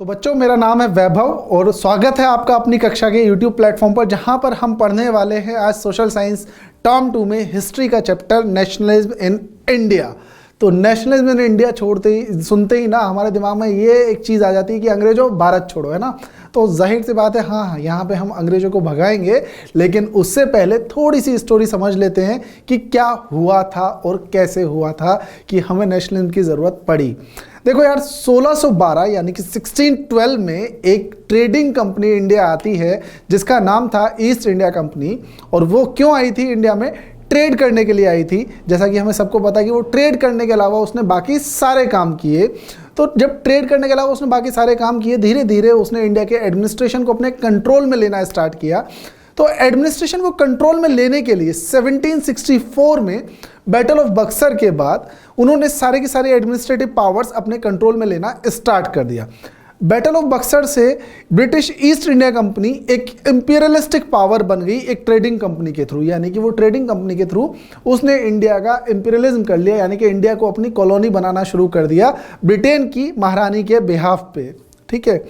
तो बच्चों, मेरा नाम है वैभव और स्वागत है आपका अपनी कक्षा के YouTube प्लेटफॉर्म पर, जहां पर हम पढ़ने वाले हैं आज सोशल साइंस टर्म 2 में हिस्ट्री का चैप्टर नेशनलिज्म इन इंडिया। तो नेशनलिज्म इन इंडिया छोड़ते ही सुनते ही ना हमारे दिमाग में ये एक चीज़ आ जाती है कि अंग्रेजों भारत छोड़ो, है ना। तो जाहिर सी बात है, हाँ यहाँ पे हम अंग्रेजों को भगाएंगे, लेकिन उससे पहले थोड़ी सी स्टोरी समझ लेते हैं कि क्या हुआ था और कैसे हुआ था कि हमें नेशनलिज्म की ज़रूरत पड़ी। देखो यार, 1612 यानी कि 1612 में एक ट्रेडिंग कंपनी इंडिया आती है जिसका नाम था ईस्ट इंडिया कंपनी। और वो क्यों आई थी इंडिया में? ट्रेड करने के लिए आई थी। जैसा कि हमें सबको पता है कि वो ट्रेड करने के अलावा उसने बाकी सारे काम किए। तो जब ट्रेड करने के अलावा उसने बाकी सारे काम किए, धीरे धीरे उसने इंडिया के एडमिनिस्ट्रेशन को अपने कंट्रोल में लेना स्टार्ट किया। तो एडमिनिस्ट्रेशन को कंट्रोल में लेने के लिए 1764 में बैटल ऑफ बक्सर के बाद उन्होंने सारे के सारे एडमिनिस्ट्रेटिव पावर्स अपने कंट्रोल में लेना स्टार्ट कर दिया। बैटल ऑफ बक्सर से ब्रिटिश ईस्ट इंडिया कंपनी एक इंपीरियलिस्टिक पावर बन गई एक ट्रेडिंग कंपनी के थ्रू, यानी कि वो ट्रेडिंग कंपनी के थ्रू उसने इंडिया का इंपीरियलिज्म कर लिया, यानी कि इंडिया को अपनी कॉलोनी बनाना शुरू कर दिया ब्रिटेन की महारानी के बिहाफ पे। ठीक है,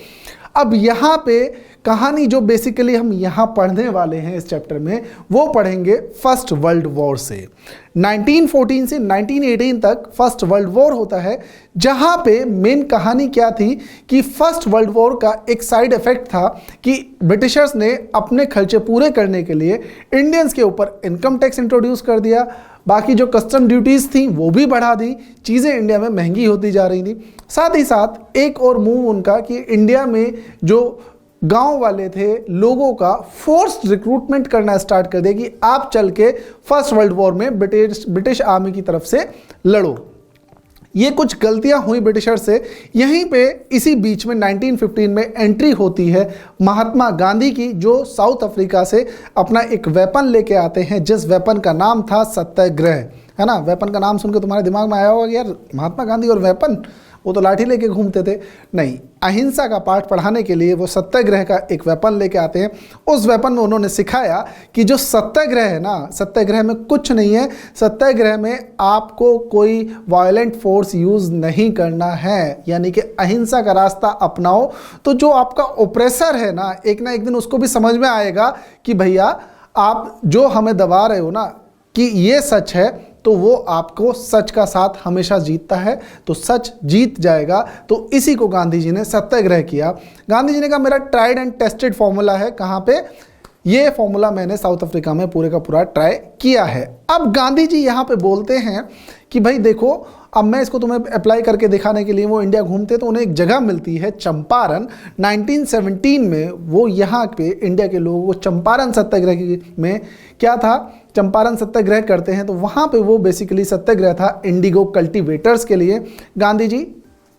अब यहाँ पे कहानी जो बेसिकली हम यहाँ पढ़ने वाले हैं इस चैप्टर में, वो पढ़ेंगे फर्स्ट वर्ल्ड वॉर से। 1914 से 1918 तक फर्स्ट वर्ल्ड वॉर होता है, जहाँ पे मेन कहानी क्या थी कि फर्स्ट वर्ल्ड वॉर का एक साइड इफेक्ट था कि ब्रिटिशर्स ने अपने खर्चे पूरे करने के लिए इंडियंस के ऊपर इनकम टैक्स इंट्रोड्यूस कर दिया। बाकी जो कस्टम ड्यूटीज़ थी वो भी बढ़ा दी, चीज़ें इंडिया में महंगी होती जा रही थी। साथ ही साथ एक और मूव उनका कि इंडिया में जो गांव वाले थे लोगों का फोर्स्ड रिक्रूटमेंट करना स्टार्ट कर दिया कि आप चल के फर्स्ट वर्ल्ड वॉर में ब्रिटिश आर्मी की तरफ से लड़ो। ये कुछ गलतियां हुई ब्रिटिशर से। यहीं पे इसी बीच में 1915 में एंट्री होती है महात्मा गांधी की, जो साउथ अफ्रीका से अपना एक वेपन लेके आते हैं, जिस वेपन का नाम था सत्याग्रह, है ना। वेपन का नाम सुनकर तुम्हारे दिमाग में आया होगा यार, महात्मा गांधी और वेपन, वो तो लाठी लेके घूमते थे। नहीं, अहिंसा का पाठ पढ़ाने के लिए वो सत्याग्रह का एक वेपन लेके आते हैं। उस वेपन में उन्होंने सिखाया कि जो सत्याग्रह है ना, सत्याग्रह में कुछ नहीं है, सत्याग्रह में आपको कोई वायलेंट फोर्स यूज़ नहीं करना है, यानी कि अहिंसा का रास्ता अपनाओ। तो जो आपका ओप्रेसर है ना एक दिन उसको भी समझ में आएगा कि भैया आप जो हमें दबा रहे हो ना कि ये सच है, तो वो आपको सच का साथ हमेशा जीतता है, तो सच जीत जाएगा। तो इसी को गांधी जी ने सत्याग्रह किया। गांधी जी ने कहा मेरा ट्राइड एंड टेस्टेड फॉर्मूला है। कहाँ पे? ये फॉर्मूला मैंने साउथ अफ्रीका में पूरे का पूरा ट्राई किया है। अब गांधी जी यहाँ पे बोलते हैं कि भाई देखो, अब मैं इसको तुम्हें अप्लाई करके दिखाने के लिए वो इंडिया घूमते, तो उन्हें एक जगह मिलती है चंपारण। 1917 में वो यहाँ पे इंडिया के लोगों को चंपारण सत्याग्रह में क्या था, चंपारण सत्याग्रह करते हैं। तो वहाँ पे वो बेसिकली सत्याग्रह था इंडिगो कल्टीवेटर्स के लिए। गांधी जी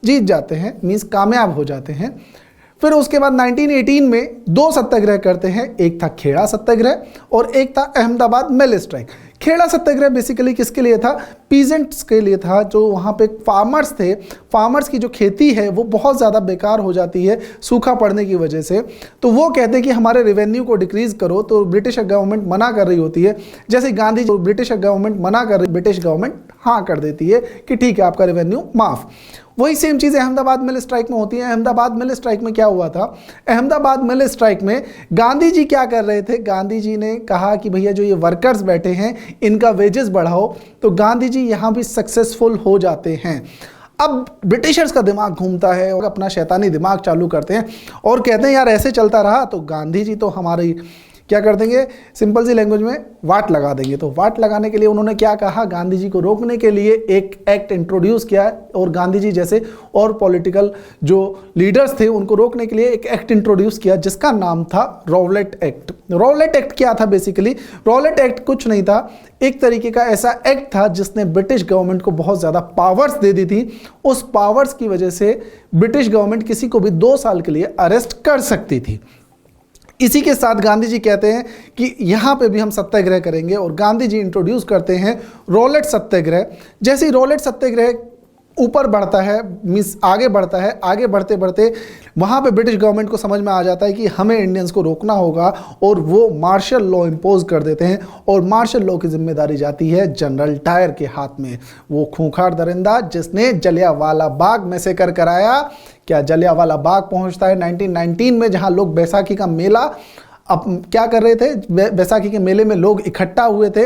जीत जाते हैं, मीन्स कामयाब हो जाते हैं। फिर उसके बाद 1918 में दो सत्याग्रह करते हैं, एक था खेड़ा सत्याग्रह और एक था अहमदाबाद मिल स्ट्राइक। खेड़ा सत्याग्रह बेसिकली किसके लिए था? पीजेंट्स के लिए था, जो वहाँ पे फार्मर्स थे। फार्मर्स की जो खेती है वो बहुत ज़्यादा बेकार हो जाती है सूखा पड़ने की वजह से। तो वो कहते हैं कि हमारे रेवेन्यू को डिक्रीज़ करो, तो ब्रिटिश गवर्नमेंट मना कर रही होती है। जैसे गांधी जी, ब्रिटिश गवर्नमेंट मना कर रही, ब्रिटिश गवर्नमेंट हाँ कर देती है कि ठीक है आपका रेवेन्यू माफ़। वही सेम चीज़ अहमदाबाद मिल स्ट्राइक में होती है। अहमदाबाद मिल स्ट्राइक में क्या हुआ था? अहमदाबाद मिल स्ट्राइक में गांधी जी क्या कर रहे थे? गांधी जी ने कहा कि भैया जो ये वर्कर्स बैठे हैं इनका वेजेस बढ़ाओ। तो गांधी जी यहाँ भी सक्सेसफुल हो जाते हैं। अब ब्रिटिशर्स का दिमाग घूमता है और अपना शैतानी दिमाग चालू करते हैं और कहते हैं यार ऐसे चलता रहा तो गांधी जी तो हमारी क्या कर देंगे, सिंपल सी लैंग्वेज में वाट लगा देंगे। तो वाट लगाने के लिए उन्होंने क्या कहा, गांधी जी को रोकने के लिए एक एक्ट इंट्रोड्यूस किया और गांधी जी जैसे और पॉलिटिकल जो लीडर्स थे उनको रोकने के लिए एक एक्ट इंट्रोड्यूस किया जिसका नाम था रॉवलेट एक्ट। रॉवलेट एक्ट क्या था? बेसिकली रॉवलेट एक्ट कुछ नहीं था, एक तरीके का ऐसा एक्ट था जिसने ब्रिटिश गवर्नमेंट को बहुत ज़्यादा पावर्स दे दी थी। उस पावर्स की वजह से ब्रिटिश गवर्नमेंट किसी को भी 2 साल के लिए अरेस्ट कर सकती थी। इसी के साथ गांधी जी कहते हैं कि यहाँ पे भी हम सत्याग्रह करेंगे और गांधी जी इंट्रोड्यूस करते हैं रॉलेट सत्याग्रह। जैसे ही रॉलेट सत्याग्रह ऊपर बढ़ता है, मीन्स आगे बढ़ता है, आगे बढ़ते बढ़ते वहाँ पे ब्रिटिश गवर्नमेंट को समझ में आ जाता है कि हमें इंडियंस को रोकना होगा और वो मार्शल लॉ इम्पोज कर देते हैं और मार्शल लॉ की जिम्मेदारी जाती है जनरल डायर के हाथ में। वो खूंखार दरिंदा जिसने जलियांवाला बाग मैसेकर कराया, क्या जलियांवाला बाग पहुंचता है 1919 में, जहां लोग बैसाखी का मेला अब क्या कर रहे थे, बैसाखी के मेले में लोग इकट्ठा हुए थे,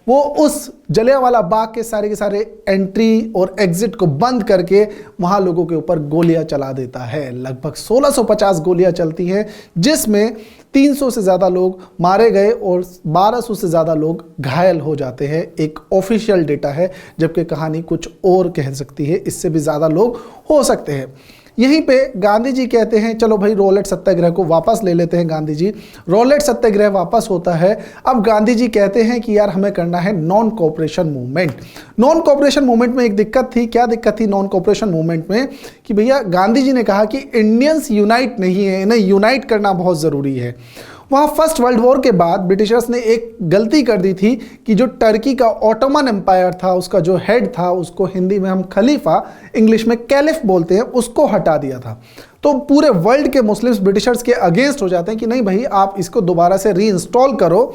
वो उस जलियांवाला बाग के सारे एंट्री और एग्जिट को बंद करके वहाँ लोगों के ऊपर गोलियां चला देता है। लगभग 1650 गोलियां चलती हैं, जिसमें 300 से ज़्यादा लोग मारे गए और 1200 से ज़्यादा लोग घायल हो जाते हैं। एक ऑफिशियल डेटा है, जबकि कहानी कुछ और कह सकती है, इससे भी ज़्यादा लोग हो सकते हैं। यहीं पे गांधी जी कहते हैं चलो भाई रॉलेट सत्याग्रह को वापस ले लेते हैं गांधी जी। रॉलेट सत्याग्रह वापस होता है। अब गांधी जी कहते हैं कि यार हमें करना है non cooperation movement. Non cooperation movement में एक दिक्कत थी। क्या दिक्कत थी नॉन कोऑपरेशन मूवमेंट में? कि भैया गांधी जी ने कहा कि इंडियंस यूनाइट नहीं है, इन्हें यूनाइट करना बहुत ज़रूरी है। वहाँ फर्स्ट वर्ल्ड वॉर के बाद ब्रिटिशर्स ने एक गलती कर दी थी कि जो टर्की का ऑटोमन एम्पायर था, उसका जो हेड था, उसको हिंदी में हम खलीफा, इंग्लिश में कैलिफ बोलते हैं, उसको हटा दिया था। तो पूरे वर्ल्ड के मुस्लिम्स ब्रिटिशर्स के अगेंस्ट हो जाते हैं कि नहीं भाई आप इसको दोबारा से रीइंस्टॉल करो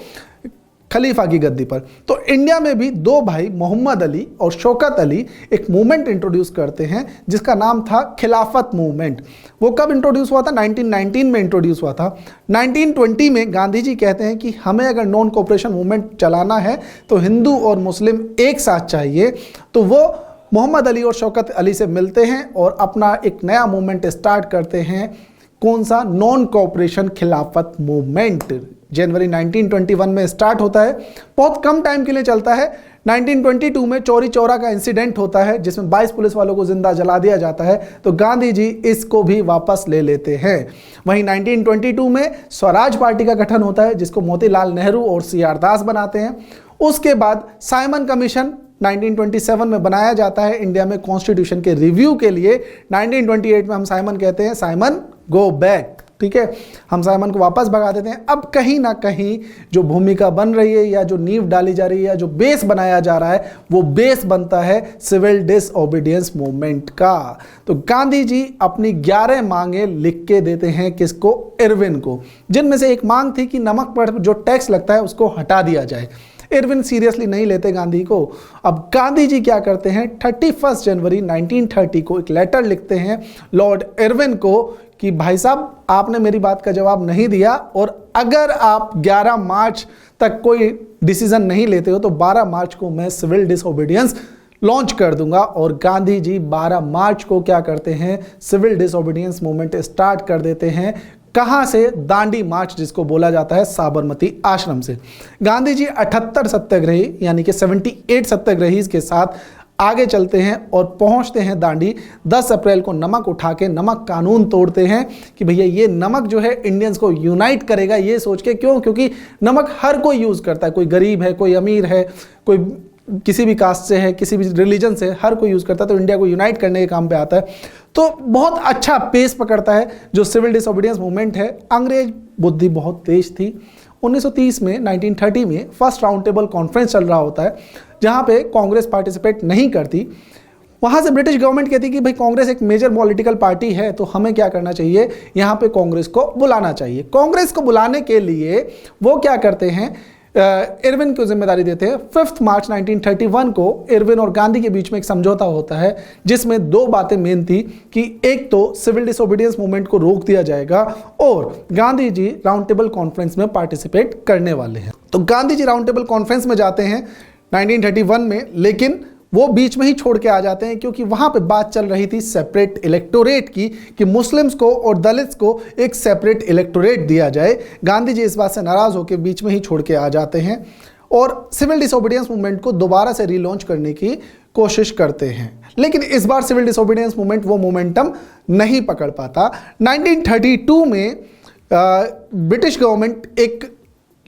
खलीफा की गद्दी पर। तो इंडिया में भी दो भाई मोहम्मद अली और शौकत अली एक मूवमेंट इंट्रोड्यूस करते हैं जिसका नाम था खिलाफत मूवमेंट। वो कब इंट्रोड्यूस हुआ था? 1919 में इंट्रोड्यूस हुआ था। 1920 में गांधी जी कहते हैं कि हमें अगर नॉन कोऑपरेशन मूवमेंट चलाना है तो हिंदू और मुस्लिम एक साथ चाहिए। तो वो मोहम्मद अली और शौकत अली से मिलते हैं और अपना एक नया मूवमेंट स्टार्ट करते हैं। कौन सा? नॉन कोऑपरेशन खिलाफत मूवमेंट। जनवरी 1921 में स्टार्ट होता है, बहुत कम टाइम के लिए चलता है। 1922 में चौरी चौरा का इंसिडेंट होता है जिसमें 22 पुलिस वालों को जिंदा जला दिया जाता है, तो गांधी जी इसको भी वापस ले लेते हैं। वहीं 1922 में स्वराज पार्टी का गठन होता है जिसको मोतीलाल नेहरू और CR दास बनाते हैं। उसके बाद साइमन कमीशन 1927 में बनाया जाता है इंडिया में कॉन्स्टिट्यूशन के रिव्यू के लिए। 1928 में हम साइमन कहते हैं साइमन गो बैक, ठीक है, हम साइमन को वापस भगा देते हैं। अब कहीं ना कहीं जो भूमिका बन रही है या जो नींव डाली जा रही है या जो बेस बनाया जा रहा है वो बेस बनता है सिविल डिसओबीडियंस मूवमेंट का। तो गांधी जी अपनी 11 मांगे लिख के देते हैं किसको? इरविन को, जिनमें से एक मांग थी कि नमक पर जो टैक्स लगता है उसको हटा दिया जाए। इरविन सीरियसली नहीं लेते गांधी को। अब गांधी जी क्या करते हैं? 31 जनवरी 1930 को एक लेटर लिखते हैं लॉर्ड इरविन को कि भाई साहब आपने मेरी बात का जवाब नहीं दिया और अगर आप 11 मार्च तक कोई डिसीजन नहीं लेते हो तो 12 मार्च को मैं सिविल डिसओबीडियंस लॉन्च कर दूंगा। और गांधी जी 12 मार्च को क्या करते हैं? सिविल डिसओबीडियंस मूवमेंट स्टार्ट कर देते हैं। कहां से? दांडी मार्च, जिसको बोला जाता है साबरमती आश्रम से। गांधी जी 78 सत्याग्रही यानी कि 78 सत्याग्रही के साथ आगे चलते हैं और पहुंचते हैं दांडी। 10 अप्रैल को नमक उठा के नमक कानून तोड़ते हैं कि भैया ये नमक जो है इंडियंस को यूनाइट करेगा, ये सोच के। क्यों? क्योंकि नमक हर कोई यूज़ करता है, कोई गरीब है, कोई अमीर है, कोई किसी भी कास्ट से है, किसी भी रिलीजन से, हर कोई यूज़ करता है, तो इंडिया को यूनाइट करने के काम पे आता है। तो बहुत अच्छा पेस पकड़ता है जो सिविल डिसओबीडियंस मूवमेंट है। अंग्रेज बुद्धि बहुत तेज थी। 1930 में 1930 में फर्स्ट राउंड टेबल कॉन्फ्रेंस चल रहा होता है जहाँ पे कांग्रेस पार्टिसिपेट नहीं करती। वहाँ से ब्रिटिश गवर्नमेंट कहती कि भाई कांग्रेस एक मेजर पॉलिटिकल पार्टी है तो हमें क्या करना चाहिए, यहाँ पे कांग्रेस को बुलाना चाहिए। कांग्रेस को बुलाने के लिए वो क्या करते हैं? इरविन को जिम्मेदारी देते हैं। 5 मार्च 1931 को इरविन और गांधी के बीच में एक समझौता होता है जिसमें दो बातें मेन थी कि एक तो सिविल डिसओबीडियंस मूवमेंट को रोक दिया जाएगा और Gandhi ji round table conference में पार्टिसिपेट करने वाले हैं। तो Gandhi ji round table conference में जाते हैं 1931 में, लेकिन वो बीच में ही छोड़ के आ जाते हैं क्योंकि वहां पे बात चल रही थी सेपरेट इलेक्टोरेट की कि मुस्लिम्स को और दलित्स को एक सेपरेट इलेक्टोरेट दिया जाए। गांधी जी इस बात से नाराज होकर बीच में ही छोड़ के आ जाते हैं और सिविल डिसओबीडियंस मूवमेंट को दोबारा से रीलॉन्च करने की कोशिश करते हैं, लेकिन इस बार सिविल डिसओबीडियंस मूवमेंट वो मोमेंटम नहीं पकड़ पाता। 1932 में ब्रिटिश गवर्नमेंट एक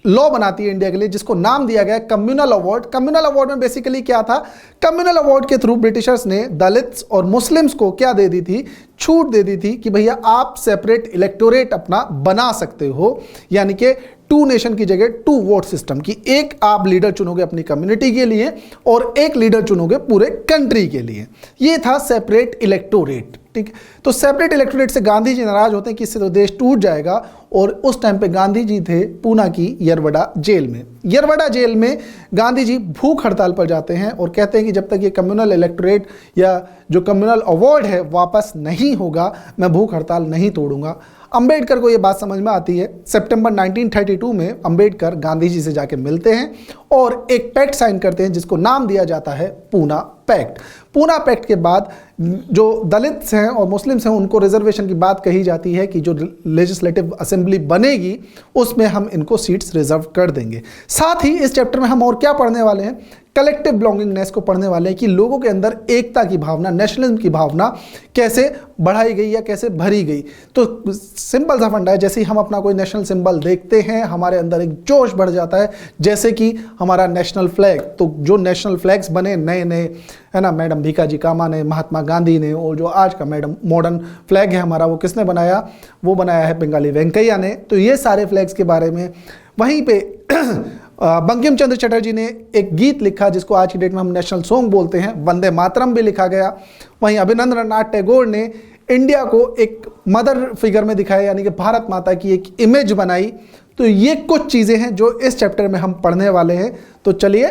लॉ बनाती है इंडिया के लिए जिसको नाम दिया गया कम्युनल अवार्ड। कम्युनल अवार्ड में बेसिकली क्या था? कम्युनल अवार्ड के थ्रू ब्रिटिशर्स ने दलित्स और मुस्लिम्स को क्या दे दी थी? छूट दे दी थी कि भैया आप सेपरेट इलेक्टोरेट अपना बना सकते हो, यानी कि टू नेशन की जगह टू वोट सिस्टम की, एक आप लीडर चुनोगे अपनी कम्युनिटी के लिए और एक लीडर चुनोगे पूरे कंट्री के लिए। ये था सेपरेट इलेक्टोरेट। ठीक, तो सेपरेट इलेक्टोरेट से गांधी जी नाराज होते हैं कि इससे तो देश टूट जाएगा, और उस टाइम पे गांधी जी थे पूना की यरवड़ा जेल में। यरवड़ा जेल में गांधी जी भूख हड़ताल पर जाते हैं और कहते हैं कि जब तक ये कम्युनल इलेक्टोरेट या जो कम्युनल अवार्ड है वापस नहीं होगा, मैं भूख हड़ताल नहीं तोड़ूंगा। अंबेडकर को ये बात समझ में आती है। सितंबर 1932 में अंबेडकर गांधी जी से जाके मिलते हैं और एक पैक्ट साइन करते हैं जिसको नाम दिया जाता है पूना पैक्ट। पूना पैक्ट के बाद जो दलित हैं और मुस्लिम्स हैं उनको रिजर्वेशन की बात कही जाती है कि जो लेजिस्लेटिव असेंबली बनेगी उसमें हम इनको सीट्स रिजर्व कर देंगे। साथ ही इस चैप्टर में हम और क्या पढ़ने वाले हैं, कलेक्टिव बिलोंगिंगनेस को पढ़ने वाले हैं कि लोगों के अंदर एकता की भावना, नेशनलिज्म की भावना कैसे बढ़ाई गई या कैसे भरी गई। तो सिंपल सा फंडा है, जैसे ही हम अपना कोई नेशनल सिंबल देखते हैं हमारे अंदर एक जोश बढ़ जाता है, जैसे कि हमारा नेशनल फ्लैग। तो जो नेशनल फ्लैग्स बने नए नए, है ना, मैडम भीखाजी कामा ने, महात्मा गांधी ने, और जो आज का मैडम मॉडर्न फ्लैग है हमारा वो किसने बनाया, वो बनाया है बंगाली वेंकैया ने। तो ये सारे फ्लैग्स के बारे में। वहीं पे बंकिम चंद्र चटर्जी ने एक गीत लिखा जिसको आज की डेट में हम नेशनल सॉन्ग बोलते हैं, वंदे मातरम भी लिखा गया। वहीं अभिनंदननाथ टैगोर ने इंडिया को एक मदर फिगर में दिखाया, यानी कि भारत माता की एक इमेज बनाई। तो ये कुछ चीज़ें हैं जो इस चैप्टर में हम पढ़ने वाले हैं। तो चलिए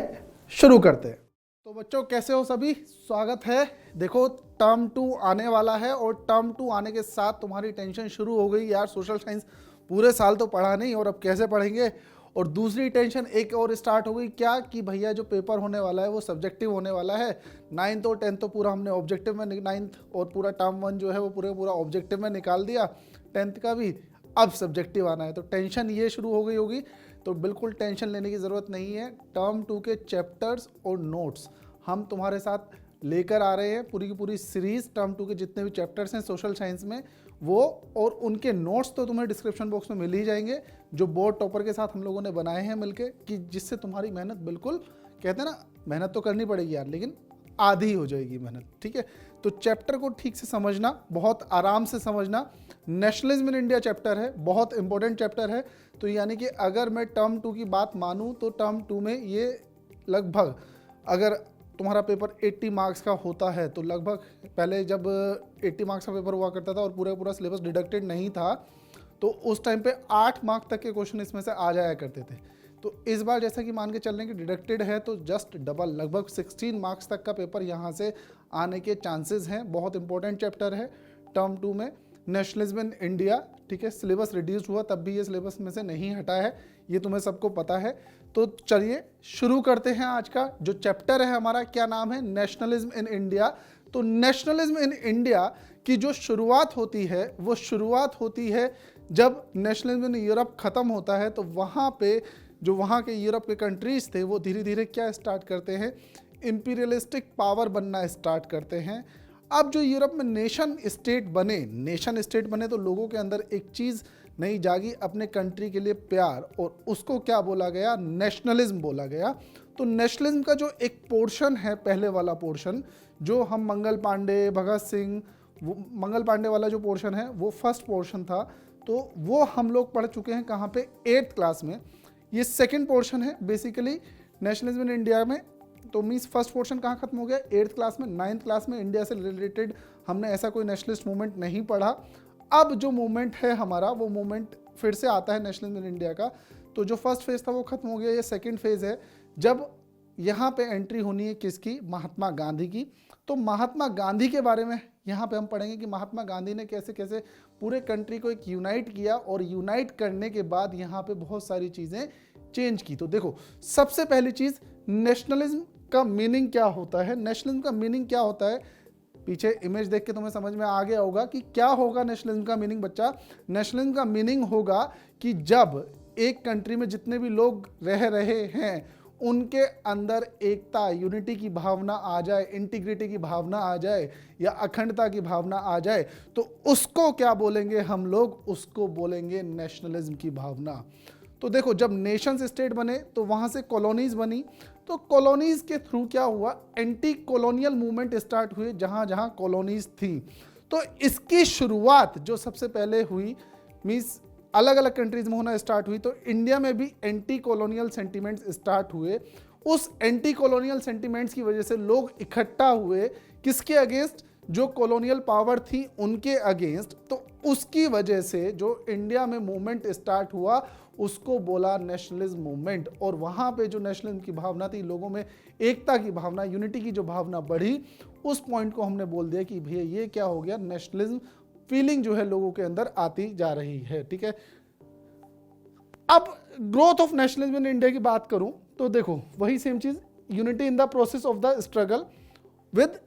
शुरू करते हैं। तो बच्चों कैसे हो सभी, स्वागत है। देखो टर्म 2 आने वाला है और टर्म 2 आने के साथ तुम्हारी टेंशन शुरू हो गई, यार सोशल साइंस पूरे साल तो पढ़ा नहीं और अब कैसे पढ़ेंगे। और दूसरी टेंशन एक और स्टार्ट हो गई, क्या कि भैया जो पेपर होने वाला है वो सब्जेक्टिव होने वाला है। 9th और 10th तो पूरा हमने ऑब्जेक्टिव में, 9th और पूरा टर्म 1 जो है वो पूरा ऑब्जेक्टिव में निकाल दिया, 10th का भी, अब सब्जेक्टिव आना है। तो टेंशन ये शुरू हो गई होगी। तो बिल्कुल टेंशन लेने की ज़रूरत नहीं है। टर्म 2 के चैप्टर्स और नोट्स हम तुम्हारे साथ लेकर आ रहे हैं, पूरी की पूरी सीरीज़। टर्म 2 के जितने भी चैप्टर्स हैं सोशल साइंस में वो, और उनके नोट्स तो तुम्हें डिस्क्रिप्शन बॉक्स में मिल ही जाएंगे, जो बोर्ड टॉपर के साथ हम लोगों ने बनाए हैं मिलके, कि जिससे तुम्हारी मेहनत बिल्कुल, कहते हैं ना, मेहनत तो करनी पड़ेगी यार, लेकिन आधी हो जाएगी मेहनत। ठीक है, तो चैप्टर को ठीक से समझना, बहुत आराम से समझना। नेशनलिज्म इन इंडिया चैप्टर है, बहुत इंपॉर्टेंट चैप्टर है। तो यानी कि अगर मैं टर्म 2 की बात मानूँ तो टर्म 2 में ये लगभग, अगर तुम्हारा पेपर 80 मार्क्स का होता है तो लगभग, पहले जब 80 मार्क्स का पेपर हुआ करता था और पूरा सिलेबस डिडक्टेड नहीं था तो उस टाइम पे 8 मार्क्स तक के क्वेश्चन इसमें से आ जाया करते थे। तो इस बार जैसा कि मान के चल रहे हैं कि डिडक्टेड है तो जस्ट डबल, लगभग 16 मार्क्स तक का पेपर यहाँ से आने के चांसेस हैं। बहुत इंपॉर्टेंट चैप्टर है टर्म 2 में, नेशनलिज्म इन इंडिया। ठीक है, सिलेबस रिड्यूस हुआ तब भी ये सिलेबस में से नहीं हटा है, ये तुम्हें सबको पता है। तो चलिए शुरू करते हैं। आज का जो चैप्टर है हमारा, क्या नाम है, नेशनलिज्म इन इंडिया। तो नेशनलिज्म इन इंडिया की जो शुरुआत होती है वो शुरुआत होती है जब नेशनलिज्म इन यूरोप ख़त्म होता है। तो वहाँ पे जो वहाँ के यूरोप के कंट्रीज़ थे वो धीरे धीरे क्या स्टार्ट करते हैं, इंपीरियलिस्टिक पावर बनना स्टार्ट करते हैं। अब जो यूरोप में नेशन स्टेट बने तो लोगों के अंदर एक चीज़ नहीं जागी, अपने कंट्री के लिए प्यार, और उसको क्या बोला गया, नेशनलिज्म बोला गया। तो नेशनलिज्म का जो एक पोर्शन है, पहले वाला पोर्शन जो हम मंगल पांडे, भगत सिंह, मंगल पांडे वाला जो पोर्शन है वो फर्स्ट पोर्शन था। तो वो हम लोग पढ़ चुके हैं कहाँ पे, 8th क्लास में। ये सेकेंड पोर्शन है बेसिकली नेशनलिज्म इन इंडिया में। तो मीन्स फर्स्ट पोर्शन कहाँ खत्म हो गया, 8th क्लास में। 9th क्लास में इंडिया से रिलेटेड हमने ऐसा कोई नेशनलिस्ट मूवमेंट नहीं पढ़ा। अब जो मूवमेंट है हमारा वो मूवमेंट फिर से आता है नेशनलिज्म इन इंडिया का। तो जो फर्स्ट फेज था वो खत्म हो गया, ये सेकंड फेज है जब यहाँ पे एंट्री होनी है किसकी, महात्मा गांधी की। तो महात्मा गांधी के बारे में यहाँ पे हम पढ़ेंगे कि महात्मा गांधी ने कैसे कैसे पूरे कंट्री को एक यूनाइट किया, और यूनाइट करने के बाद यहाँ पे बहुत सारी चीज़ें चेंज की। तो देखो सबसे पहली चीज़, नेशनलिज्म का मीनिंग क्या होता है। नेशनलिज्म का मीनिंग क्या होता है, पीछे इमेज देख के तुम्हें समझ में आ गया होगा कि क्या होगा नेशनलिज्म का मीनिंग। बच्चा, नेशनलिज्म का मीनिंग होगा कि जब एक कंट्री में जितने भी लोग रह रहे हैं उनके अंदर एकता, यूनिटी की भावना आ जाए, इंटीग्रिटी की भावना आ जाए, या अखंडता की भावना आ जाए, तो उसको क्या बोलेंगे हम लोग, उसको बोलेंगे नेशनलिज्म की भावना। तो देखो जब नेशंस स्टेट बने तो वहाँ से कॉलोनीज बनी, तो कॉलोनीज के थ्रू क्या हुआ, एंटी कॉलोनियल मूवमेंट स्टार्ट हुए जहाँ जहाँ कॉलोनीज थी। तो इसकी शुरुआत जो सबसे पहले हुई, मीन्स अलग अलग कंट्रीज में होना स्टार्ट हुई, तो इंडिया में भी एंटी कॉलोनियल सेंटिमेंट्स स्टार्ट हुए। उस एंटी कॉलोनियल सेंटिमेंट्स की वजह से लोग इकट्ठा हुए, किसके अगेंस्ट? जो कॉलोनियल पावर थी उनके अगेंस्ट। तो उसकी वजह से जो इंडिया में मूवमेंट स्टार्ट हुआ उसको बोला नेशनलिज्म मूवमेंट। और वहाँ पे जो नेशनलिज्म की भावना थी, लोगों में एकता की भावना, यूनिटी की जो भावना बढ़ी, उस पॉइंट को हमने बोल दिया कि भैया ये क्या हो गया, नेशनलिज्म फीलिंग जो है लोगों के अंदर आती जा रही है। ठीक है, अब growth of nationalism in India की बात करूं तो देखो वही सेम चीज, unity in the process of the struggle with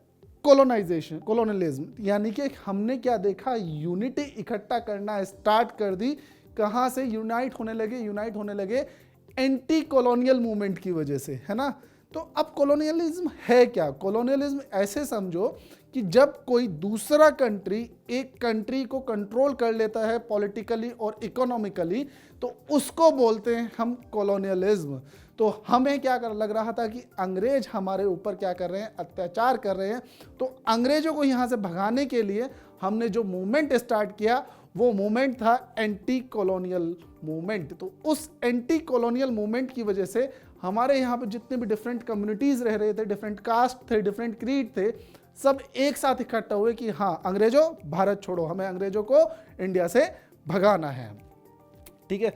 colonization, colonialism, यानी कि हमने क्या देखा, यूनिटी इकट्ठा करना स्टार्ट कर दी। कहां से यूनाइट होने लगे एंटी कॉलोनियल मूवमेंट की वजह से, है ना। तो अब कॉलोनियलिज्म है क्या? कॉलोनियलिज्म ऐसे समझो कि जब कोई दूसरा कंट्री एक कंट्री को कंट्रोल कर लेता है पॉलिटिकली और इकोनॉमिकली, तो उसको बोलते हैं हम कॉलोनियलिज्म। तो हमें क्या कर लग रहा था कि अंग्रेज हमारे ऊपर क्या कर रहे हैं, अत्याचार कर रहे हैं। तो अंग्रेजों को यहाँ से भगाने के लिए हमने जो मूवमेंट स्टार्ट किया वो मूवमेंट था एंटी कॉलोनियल मूवमेंट। तो उस एंटी कॉलोनियल मूवमेंट की वजह से हमारे यहाँ पे जितने भी डिफरेंट कम्युनिटीज़ रह रहे थे, डिफरेंट कास्ट थे, डिफरेंट क्रीड थे, सब एक साथ इकट्ठा हुए कि हाँ अंग्रेजों भारत छोड़ो, हमें अंग्रेजों को इंडिया से भगाना है। ठीक है,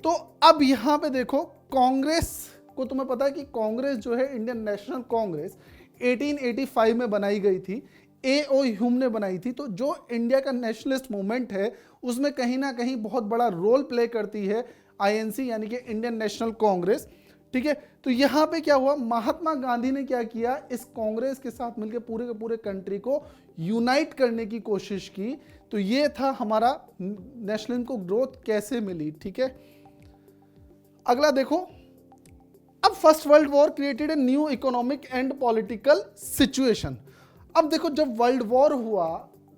तो अब यहाँ पे देखो कांग्रेस को, तुम्हें पता है कि कांग्रेस जो है इंडियन नेशनल कांग्रेस 1885 में बनाई गई थी, A.O. ह्यूम ने बनाई थी। तो जो इंडिया का नेशनलिस्ट मूवमेंट है उसमें कहीं ना कहीं बहुत बड़ा रोल प्ले करती है INC यानी कि इंडियन नेशनल कांग्रेस। ठीक है, तो यहाँ पे क्या हुआ, महात्मा गांधी ने क्या किया, इस कांग्रेस के साथ मिलकर पूरे के पूरे कंट्री को यूनाइट करने की कोशिश की। तो ये था हमारा नेशनलिज्म को ग्रोथ कैसे मिली। ठीक है, अगला देखो, अब first world war created a new economic and political situation. अब देखो जब वर्ल्ड वॉर हुआ,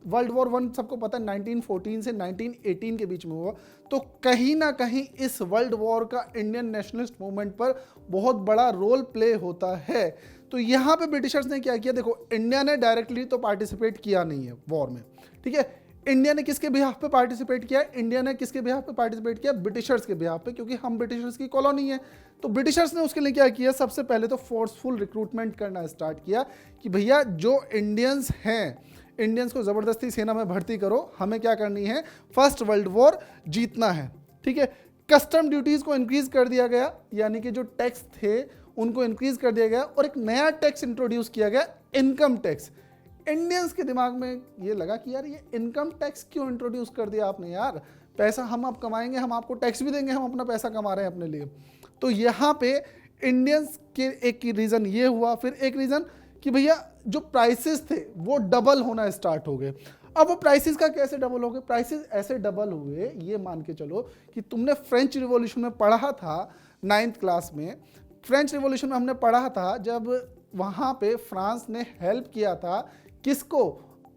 वर्ल्ड वॉर 1 सबको पता है 1914 से 1918 के बीच में हुआ, तो कहीं ना कहीं इस वर्ल्ड वॉर का इंडियन नेशनलिस्ट मूवमेंट पर बहुत बड़ा रोल प्ले होता है। तो यहाँ पे ब्रिटिशर्स ने क्या किया, देखो इंडिया ने डायरेक्टली तो पार्टिसिपेट किया नहीं है वॉर में। ठीक है, इंडिया ने किसके बिहाफ पे पार्टिसिपेट किया? इंडिया ने किसके बिहाफ पे पार्टिसिपेट किया? ब्रिटिशर्स के बिहाफ पे, क्योंकि हम ब्रिटिशर्स की कॉलोनी है। तो ब्रिटिशर्स ने उसके लिए क्या किया, सबसे पहले तो फोर्सफुल रिक्रूटमेंट करना स्टार्ट किया कि भैया जो इंडियंस हैं, इंडियंस को ज़बरदस्ती सेना में भर्ती करो, हमें क्या करनी है, फर्स्ट वर्ल्ड वॉर जीतना है। ठीक है, कस्टम ड्यूटीज़ को इंक्रीज कर दिया गया, यानी कि जो टैक्स थे उनको इंक्रीज कर दिया गया, और एक नया टैक्स इंट्रोड्यूस किया गया, इनकम टैक्स। इंडियंस के दिमाग में ये लगा कि यार ये इनकम टैक्स क्यों इंट्रोड्यूस कर दिया आपने, यार पैसा हम आप कमाएंगे, हम आपको टैक्स भी देंगे, हम अपना पैसा कमा रहे हैं अपने लिए। तो यहाँ पे इंडियंस के एक रीज़न ये हुआ, फिर एक रीज़न कि भैया जो प्राइसेस थे वो डबल होना स्टार्ट हो गए। अब वो प्राइसेस का कैसे डबल हो गए? प्राइसेस ऐसे डबल हुए, ये मान के चलो कि तुमने फ्रेंच रिवॉल्यूशन में पढ़ा था 9th क्लास में। फ्रेंच रिवॉल्यूशन में हमने पढ़ा था जब वहाँ पे फ्रांस ने हेल्प किया था किसको,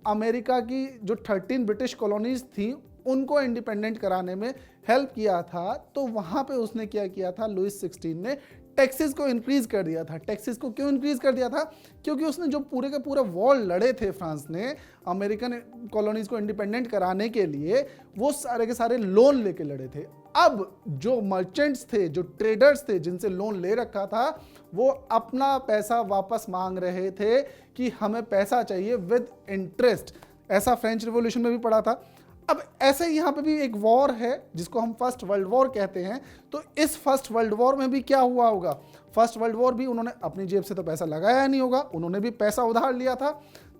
अमेरिका की जो 13 ब्रिटिश कॉलोनीज थी उनको इंडिपेंडेंट कराने में हेल्प किया था। तो वहाँ पे उसने क्या किया था, लुइस 16 ने टैक्सेस को इंक्रीज कर दिया था। टैक्सेस को क्यों इंक्रीज कर दिया था? क्योंकि उसने जो पूरे के पूरे वॉर लड़े थे फ्रांस ने अमेरिकन कॉलोनीज को इंडिपेंडेंट कराने के लिए, वो सारे के सारे लोन लेके लड़े थे। अब जो मर्चेंट्स थे, जो ट्रेडर्स थे जिनसे लोन ले रखा था, वो अपना पैसा वापस मांग रहे थे कि हमें पैसा चाहिए विद इंटरेस्ट। ऐसा फ्रेंच रिवॉल्यूशन में भी पड़ा था। अब ऐसे यहाँ पे भी एक वॉर है जिसको हम फर्स्ट वर्ल्ड वॉर कहते हैं। तो इस फर्स्ट वर्ल्ड वॉर में भी क्या हुआ होगा, फर्स्ट वर्ल्ड वॉर भी उन्होंने अपनी जेब से तो पैसा लगाया नहीं होगा, उन्होंने भी पैसा उधार लिया था।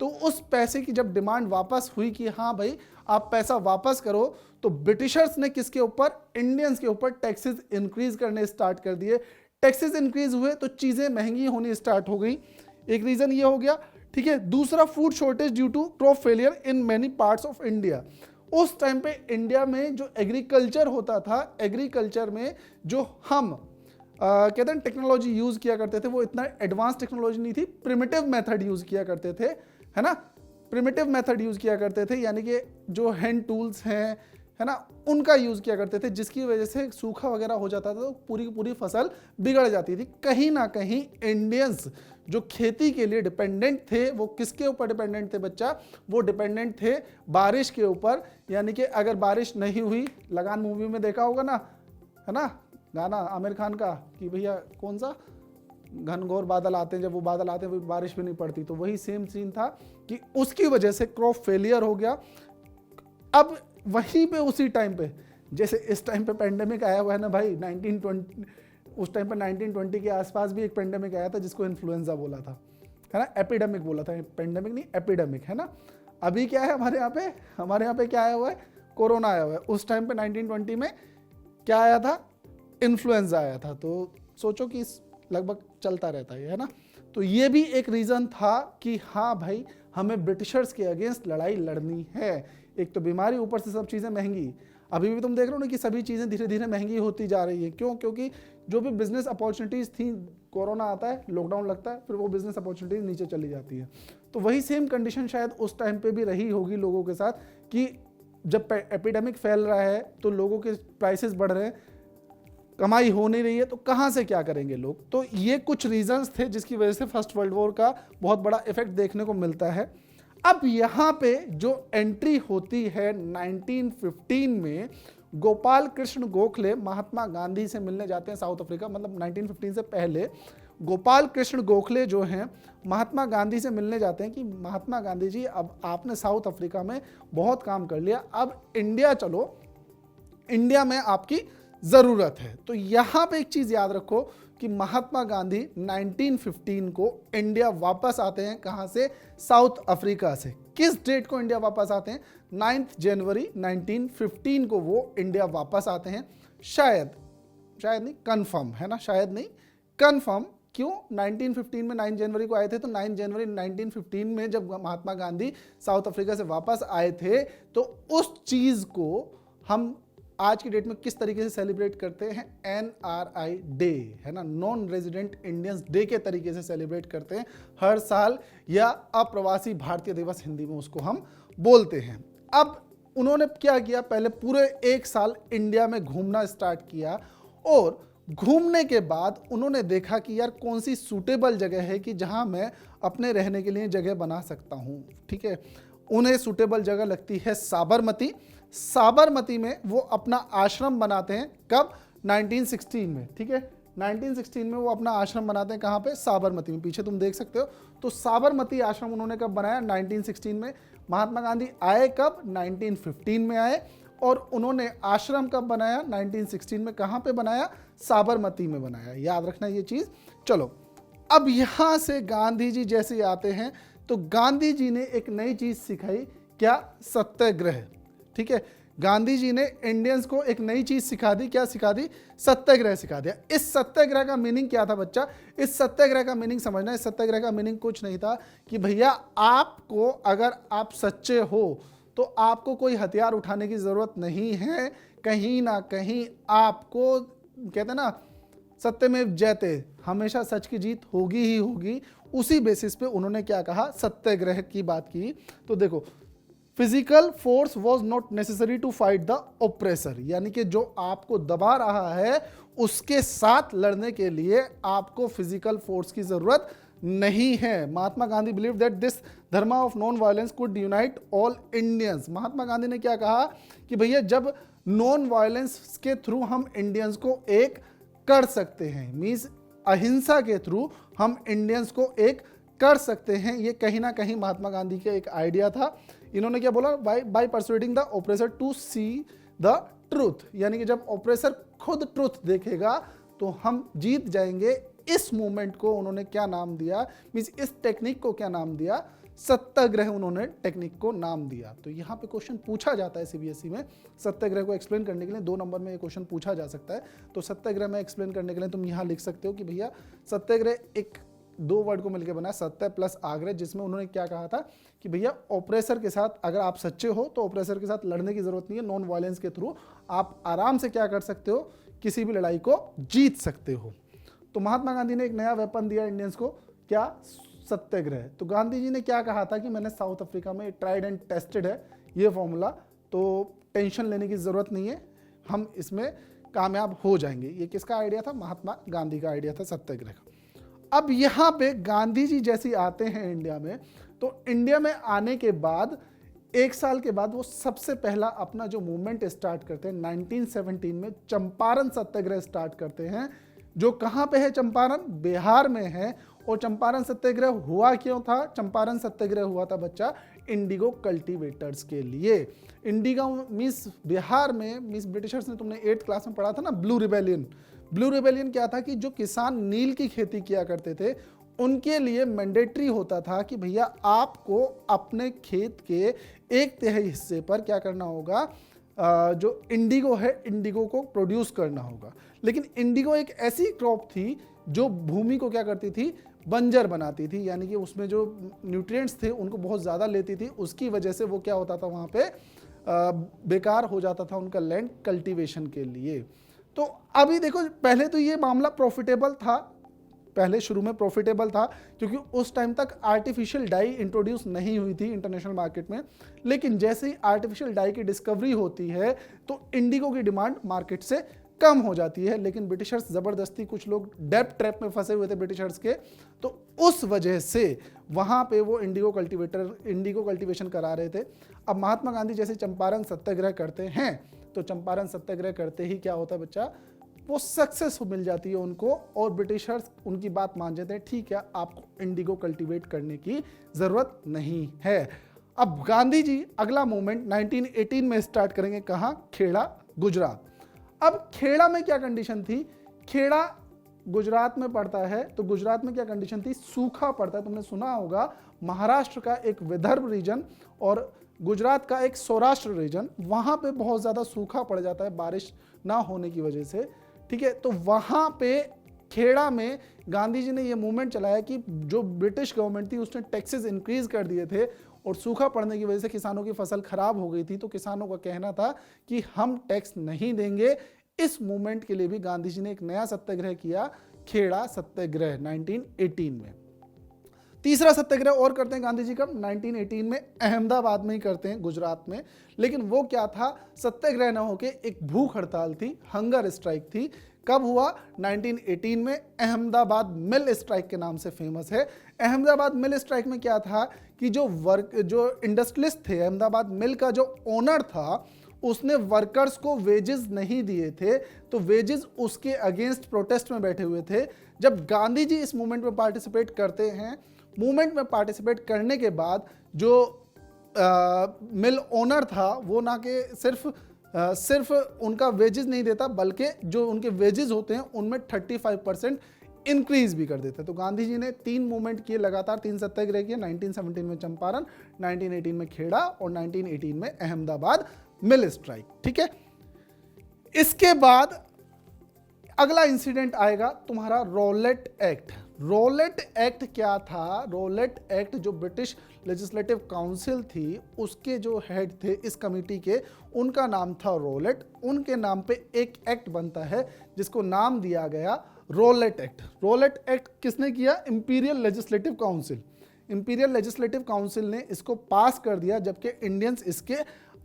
तो उस पैसे की जब डिमांड वापस हुई कि हाँ भाई आप पैसा वापस करो, तो ब्रिटिशर्स ने किसके ऊपर, इंडियंस के ऊपर टैक्सेस इंक्रीज करने स्टार्ट कर दिए। टैक्सेस इंक्रीज हुए तो चीज़ें महंगी होनी स्टार्ट हो गई, एक रीज़न ये हो गया। ठीक है, दूसरा food shortage due to crop failure in many parts of India. उस टाइम पे इंडिया में जो एग्रीकल्चर होता था, एग्रीकल्चर में जो हम कहते हैं टेक्नोलॉजी यूज किया करते थे, वो इतना एडवांस टेक्नोलॉजी नहीं थी, प्रिमिटिव मेथड यूज किया करते थे, है ना। प्रिमिटिव मेथड यूज किया करते थे, यानी कि जो हैंड टूल्स हैं, है ना, उनका यूज किया करते थे, जिसकी वजह से सूखा वगैरह हो जाता था तो पूरी की पूरी फसल बिगड़ जाती थी। कहीं ना कहीं इंडियंस जो खेती के लिए डिपेंडेंट थे वो किसके ऊपर डिपेंडेंट थे बच्चा? वो डिपेंडेंट थे बारिश के ऊपर। यानी कि अगर बारिश नहीं हुई, लगान मूवी में देखा होगा ना, है ना गाना आमिर खान का कि भैया कौन सा, घनघोर बादल आते हैं, जब वो बादल आते हैं वो बारिश भी नहीं पड़ती। तो वही सेम सीन था कि उसकी वजह से क्रॉप फेलियर हो गया। अब वहीं पे उसी टाइम पे, जैसे इस टाइम पे पेंडेमिक आया हुआ है ना भाई, 1920, उस टाइम पे 1920 के आसपास भी एक पेंडेमिक आया था जिसको इन्फ्लुएंजा बोला था, है ना, एपिडेमिक बोला था, पेंडेमिक नहीं एपिडेमिक, है ना। अभी क्या है हमारे यहाँ पे क्या आया हुआ है? कोरोना आया हुआ है। उस टाइम पे 1920 में क्या आया था? इन्फ्लुएंजा आया था। तो सोचो कि लगभग चलता रहता है ना। तो ये भी एक रीज़न था कि हाँ भाई हमें ब्रिटिशर्स के अगेंस्ट लड़ाई लड़नी है। एक तो बीमारी, ऊपर से सब चीज़ें महंगी। अभी भी तुम देख रहे हो ना कि सभी चीज़ें धीरे धीरे महंगी होती जा रही है। क्यों? क्योंकि जो भी बिजनेस अपॉर्चुनिटीज़ थी, कोरोना आता है, लॉकडाउन लगता है, फिर वो बिजनेस अपॉर्चुनिटीज नीचे चली जाती है। तो वही सेम कंडीशन शायद उस टाइम पे भी रही होगी लोगों के साथ कि जब एपिडेमिक फैल रहा है तो लोगों के प्राइसेस बढ़ रहे हैं, कमाई हो नहीं रही है, तो कहाँ से क्या करेंगे लोग। तो ये कुछ रीजंस थे जिसकी वजह से फर्स्ट वर्ल्ड वॉर का बहुत बड़ा इफेक्ट देखने को मिलता है। अब यहाँ पे जो एंट्री होती है 1915 में, गोपाल कृष्ण गोखले महात्मा गांधी से मिलने जाते हैं साउथ अफ्रीका। मतलब 1915 से पहले गोपाल कृष्ण गोखले जो हैं महात्मा गांधी से मिलने जाते हैं कि महात्मा गांधी जी, अब आपने साउथ अफ्रीका में बहुत काम कर लिया, अब इंडिया चलो, इंडिया में आपकी ज़रूरत है। तो यहाँ पे एक चीज़ याद रखो कि महात्मा गांधी 1915 को इंडिया वापस आते हैं। कहाँ से? साउथ अफ्रीका से। किस डेट को इंडिया वापस आते हैं? 9 जनवरी 1915 को वो इंडिया वापस आते हैं। शायद नहीं, कंफर्म है ना, शायद नहीं, कंफर्म। क्यों? 1915 में 9 जनवरी को आए थे, तो 9 जनवरी 1915 में जब महात्मा गांधी साउथ अफ्रीका से वापस आए थे, तो उस चीज़ को हम आज की डेट में किस तरीके से सेलिब्रेट करते हैं? NRI डे, है ना, नॉन रेजिडेंट इंडियंस डे के तरीके से सेलिब्रेट करते हैं हर साल, या अप्रवासी भारतीय दिवस हिंदी में उसको हम बोलते हैं। अब उन्होंने क्या किया? पहले पूरे एक साल इंडिया में घूमना स्टार्ट किया, और घूमने के बाद उन्होंने देखा कि यार कौन सी सूटेबल जगह है कि जहां मैं अपने रहने के लिए जगह बना सकता हूं। ठीक है, उन्हें सूटेबल जगह लगती है साबरमती। साबरमती में वो अपना आश्रम बनाते हैं। कब? 1916 में। ठीक है, 1916 में वो अपना आश्रम बनाते हैं। कहाँ पे? साबरमती में। पीछे तुम देख सकते हो। तो साबरमती आश्रम उन्होंने कब बनाया? 1916 में। महात्मा गांधी आए कब? 1915 में आए। और उन्होंने आश्रम कब बनाया? 1916 में। कहाँ पे बनाया? साबरमती में बनाया। याद रखना ये चीज़। चलो, अब यहाँ से गांधी जी जैसे आते हैं तो गांधी जी ने एक नई चीज़ सिखाई। क्या? सत्याग्रह। ठीक है, गांधी जी ने इंडियंस को एक नई चीज सिखा दी। क्या सिखा दी? सत्याग्रह सिखा दिया। इस सत्याग्रह का मीनिंग क्या था बच्चा? इस सत्याग्रह का मीनिंग समझना। इस सत्याग्रह का मीनिंग कुछ नहीं था कि भैया आपको, अगर आप सच्चे हो तो आपको कोई हथियार उठाने की जरूरत नहीं है। कहीं ना कहीं आपको, कहते ना सत्य में जयते, हमेशा सच की जीत होगी ही होगी। उसी बेसिस पे उन्होंने क्या कहा? सत्याग्रह की बात की। तो देखो, physical force was not necessary to fight the oppressor, यानी कि जो आपको दबा रहा है उसके साथ लड़ने के लिए आपको फिजिकल फोर्स की जरूरत नहीं है। Mahatma Gandhi believe that this dharma of non violence could unite all Indians. Mahatma Gandhi ने क्या कहा कि भैया जब नॉन वायलेंस के थ्रू हम इंडियंस को एक कर सकते हैं, मीन्स अहिंसा के थ्रू हम इंडियंस को एक कर सकते हैं। ये कहीं ना कहीं महात्मा गांधी का एक आइडिया था। इन्होंने क्या बोला? By persuading the oppressor to see the truth, यानी कि जब ऑपरेसर खुद ट्रूथ देखेगा तो हम जीत जाएंगे। इस मूवमेंट को उन्होंने क्या नाम दिया? मींस इस टेक्निक को क्या नाम दिया? सत्याग्रह उन्होंने टेक्निक को नाम दिया। तो यहाँ पे क्वेश्चन पूछा जाता है सीबीएसई में, सत्याग्रह को एक्सप्लेन करने के लिए 2 नंबर में ये क्वेश्चन पूछा जा सकता है। तो सत्याग्रह में एक्सप्लेन करने के लिए तुम यहाँ लिख सकते हो कि भैया सत्याग्रह एक 2 वर्ड को मिलकर बना, सत्य प्लस आग्रह, जिसमें उन्होंने क्या कहा था कि भैया ऑपरेसर के साथ अगर आप सच्चे हो तो ऑपरेसर के साथ लड़ने की जरूरत नहीं है। नॉन वायलेंस के थ्रू आप आराम से क्या कर सकते हो? किसी भी लड़ाई को जीत सकते हो। तो महात्मा गांधी ने एक नया वेपन दिया इंडियंस को। क्या? सत्याग्रह। तो गांधी जी ने क्या कहा था कि मैंने साउथ अफ्रीका में ट्राइड एंड टेस्टेड है ये फॉर्मूला, तो टेंशन लेने की जरूरत नहीं है, हम इसमें कामयाब हो जाएंगे। ये किसका आइडिया था? महात्मा गांधी का आइडिया था सत्याग्रह का। अब यहाँ पे गांधी जी जैसे आते हैं इंडिया में, तो इंडिया में आने के बाद 1 साल के बाद वो सबसे पहला अपना जो मूवमेंट स्टार्ट करते हैं 1917 में चंपारण सत्याग्रह स्टार्ट करते हैं, जो कहाँ पे है? चंपारण, बिहार में है। और चंपारण सत्याग्रह हुआ क्यों था? चंपारण सत्याग्रह हुआ था बच्चा इंडिगो कल्टीवेटर्स के लिए। इंडिगो मींस बिहार में मींस ब्रिटिशर्स ने, तुमने 8th क्लास में पढ़ा था ना, ब्लू रिबेलियन। ब्लू रिबेलियन क्या था कि जो किसान नील की खेती किया करते थे उनके लिए मैंडेटरी होता था कि भैया आपको अपने खेत के 1/3 हिस्से पर क्या करना होगा, जो इंडिगो है इंडिगो को प्रोड्यूस करना होगा। लेकिन इंडिगो एक ऐसी क्रॉप थी जो भूमि को क्या करती थी, बंजर बनाती थी, यानी कि उसमें जो न्यूट्रिएंट्स थे उनको बहुत ज़्यादा लेती थी। उसकी वजह से वो क्या होता था, वहाँ पे बेकार हो जाता था उनका लैंड कल्टीवेशन के लिए। तो अभी देखो, पहले तो ये मामला प्रॉफिटेबल था, पहले शुरू में प्रॉफिटेबल था क्योंकि उस टाइम तक आर्टिफिशियल डाई इंट्रोड्यूस नहीं हुई थी इंटरनेशनल मार्केट में। लेकिन जैसे ही आर्टिफिशियल डाई की डिस्कवरी होती है तो इंडिगो की डिमांड मार्केट से कम हो जाती है। लेकिन ब्रिटिशर्स ज़बरदस्ती, कुछ लोग डेब्ट ट्रैप में फंसे हुए थे ब्रिटिशर्स के, तो उस वजह से वहाँ पे वो इंडिगो कल्टीवेशन करा रहे थे। अब महात्मा गांधी जैसे चंपारण सत्याग्रह करते हैं, तो चंपारण सत्याग्रह करते ही क्या होता है बच्चा, वो सक्सेस मिल जाती है उनको और ब्रिटिशर्स उनकी बात मान जाते हैं, ठीक है आपको इंडिगो कल्टीवेट करने की ज़रूरत नहीं है। अब गांधी जी अगला मूवमेंट 1918 में स्टार्ट करेंगे, कहाँ? खेड़ा, गुजरात। अब खेड़ा में क्या कंडीशन थी? खेड़ा गुजरात में पड़ता है, तो गुजरात में क्या कंडीशन थी? सूखा पड़ता है। तुमने सुना होगा महाराष्ट्र का एक विदर्भ रीजन और गुजरात का एक सौराष्ट्र रीजन, वहां पे बहुत ज्यादा सूखा पड़ जाता है बारिश ना होने की वजह से, ठीक है। तो वहां पे खेड़ा में गांधी जी ने ये मूवमेंट चलाया कि जो ब्रिटिश गवर्नमेंट थी उसने टैक्सेस इंक्रीज कर दिए थे और सूखा पड़ने की वजह से किसानों की फसल खराब हो गई थी, तो किसानों का कहना था कि हम टैक्स नहीं देंगे। इस मूवमेंट के लिए भी गांधी जी ने एक नया सत्याग्रह किया, खेड़ा सत्याग्रह 1918 में। तीसरा सत्याग्रह और करते हैं गांधी जी कब? 1918 में अहमदाबाद में ही करते हैं, गुजरात में। लेकिन वो क्या था, सत्याग्रह न होके एक भूख हड़ताल थी, हंगर स्ट्राइक थी। कब हुआ? 1918 में। अहमदाबाद मिल स्ट्राइक के नाम से फेमस है। अहमदाबाद मिल स्ट्राइक में क्या था कि जो इंडस्ट्रियलिस्ट थे, अहमदाबाद मिल का जो ओनर था, उसने वर्कर्स को वेजेस नहीं दिए थे, तो वेजेस उसके अगेंस्ट प्रोटेस्ट में बैठे हुए थे। जब गांधी जी इस मूवमेंट में पार्टिसिपेट करते हैं, मूवमेंट में पार्टिसिपेट करने के बाद जो मिल ओनर था वो ना कि सिर्फ उनका वेजेस नहीं देता, बल्कि जो उनके वेजेस होते हैं उनमें 35% इंक्रीज भी कर देता है। तो गांधी जी ने 3 मूवमेंट किए, लगातार 3 सत्याग्रह किए, 1917 में चंपारण, 1918 में खेड़ा और 1918 में अहमदाबाद मिल स्ट्राइक, ठीक है। इसके बाद अगला इंसिडेंट आएगा तुम्हारा रॉलेट एक्ट। रॉलेट एक्ट क्या था? रॉलेट एक्ट जो ब्रिटिश लेजिस्लेटिव काउंसिल थी उसके जो हेड थे इस कमेटी के, उनका नाम था रॉलेट। उनके नाम पे एक एक्ट बनता है जिसको नाम दिया गया रॉलेट एक्ट। रॉलेट एक्ट किसने किया? Imperial legislative council. Imperial legislative council ने इसको पास कर दिया, जबकि इंडियंस इसके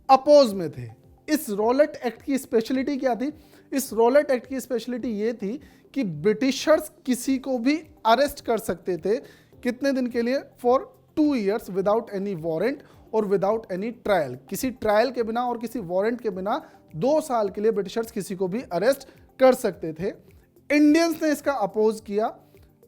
अपोज में थे। इस रॉलेट एक्ट की स्पेशलिटी क्या थी? इस रॉलेट एक्ट की स्पेशलिटी ये थी कि ब्रिटिशर्स किसी को भी अरेस्ट कर सकते थे, कितने दिन के लिए? For 2 years without any warrant और विदाउट एनी ट्रायल। किसी ट्रायल के बिना और किसी वारंट के बिना 2 साल के लिए ब्रिटिशर्स किसी को भी अरेस्ट कर सकते थे। इंडियंस ने इसका अपोज किया,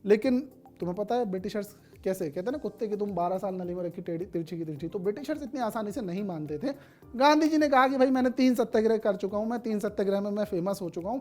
लेकिन तुम्हें पता है ब्रिटिशर्स कैसे कहते हैं ना, कुत्ते की तुम 12 साल नली में रखी टेढ़ी तिरछी की तिरछी। तो ब्रिटिशर्स इतनी आसानी से नहीं मानते थे। गांधी जी ने कहा कि भाई मैंने 3 सत्याग्रह कर चुका हूं, मैं 3 सत्याग्रह में मैं फेमस हो चुका हूं,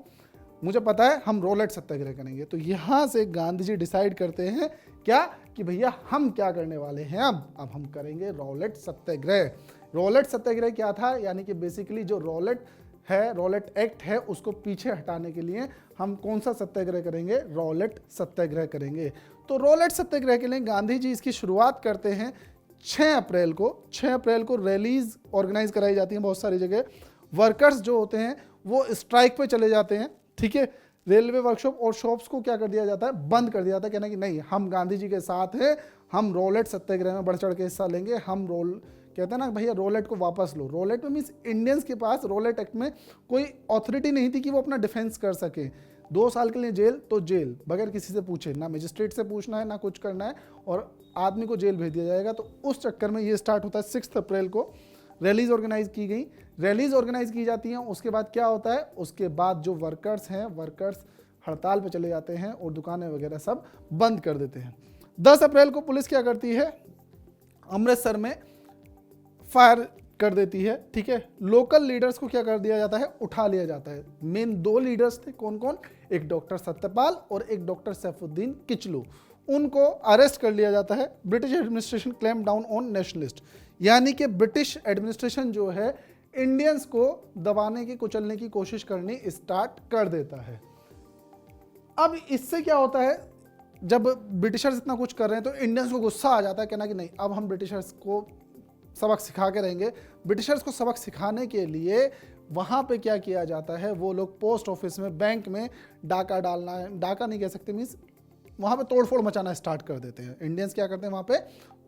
मुझे पता है हम रॉलेट सत्याग्रह करेंगे। तो यहां से गांधी जी डिसाइड करते हैं क्या कि भैया हम क्या करने वाले हैं, अब हम करेंगे रॉलेट सत्याग्रह। रॉलेट सत्याग्रह क्या था? यानी कि बेसिकली जो रॉलेट है, रॉलेट एक्ट है, उसको पीछे हटाने के लिए हम कौन सा सत्याग्रह करेंगे? रॉलेट सत्याग्रह करेंगे। तो रॉलेट सत्याग्रह के लिए गांधी जी इसकी शुरुआत करते हैं 6 अप्रैल को। 6 अप्रैल को रैलीज ऑर्गेनाइज कराई जाती हैं बहुत सारी जगह। वर्कर्स जो होते हैं वो स्ट्राइक पे चले जाते हैं, ठीक है। रेलवे वर्कशॉप और शॉप्स को क्या कर दिया जाता है? बंद कर दिया जाता है, कहना कि नहीं हम गांधी जी के साथ हैं, हम रॉलेट सत्याग्रह में बढ़ चढ़ के हिस्सा लेंगे, हम कहते हैं ना भैया रॉलेट को वापस लो। रॉलेट में मीन्स इंडियंस के पास रॉलेट एक्ट में कोई अथॉरिटी नहीं थी कि वो अपना डिफेंस कर सके। 2 साल के लिए जेल तो जेल, बगैर किसी से पूछे, ना मजिस्ट्रेट से पूछना है ना कुछ करना है, और आदमी को जेल भेज दिया जाएगा। तो उस चक्कर में ये स्टार्ट होता है 6 अप्रैल को। रैलीज ऑर्गेनाइज की गई, रैलीज ऑर्गेनाइज की जाती हैं। उसके बाद क्या होता है, उसके बाद जो वर्कर्स हैं, वर्कर्स हड़ताल पे चले जाते हैं और दुकानें वगैरह सब बंद कर देते हैं। 10 अप्रैल को पुलिस क्या करती है, अमृतसर में फायर कर देती है। ठीक है, लोकल लीडर्स को क्या कर दिया जाता है, उठा लिया जाता है। मेन 2 लीडर्स थे, कौन कौन, एक डॉक्टर सत्यपाल और एक डॉक्टर सैफुद्दीन किचलू, उनको अरेस्ट कर लिया जाता है। British administration clamp down on nationalist, यानी कि ब्रिटिश एडमिनिस्ट्रेशन जो है इंडियंस को दबाने की, कुचलने की कोशिश करनी स्टार्ट कर देता है। अब इससे क्या होता है, जब ब्रिटिशर्स इतना कुछ कर रहे हैं तो इंडियंस को गुस्सा आ जाता है, कहना कि नहीं अब हम ब्रिटिशर्स को सबक सिखा के रहेंगे। ब्रिटिशर्स को सबक सिखाने के लिए वहाँ पे क्या किया जाता है, वो लोग पोस्ट ऑफिस में, बैंक में डाका डालना, डाका नहीं कह सकते, मीन्स वहाँ पे तोड़फोड़ मचाना स्टार्ट कर देते हैं। इंडियंस क्या करते हैं, वहाँ पे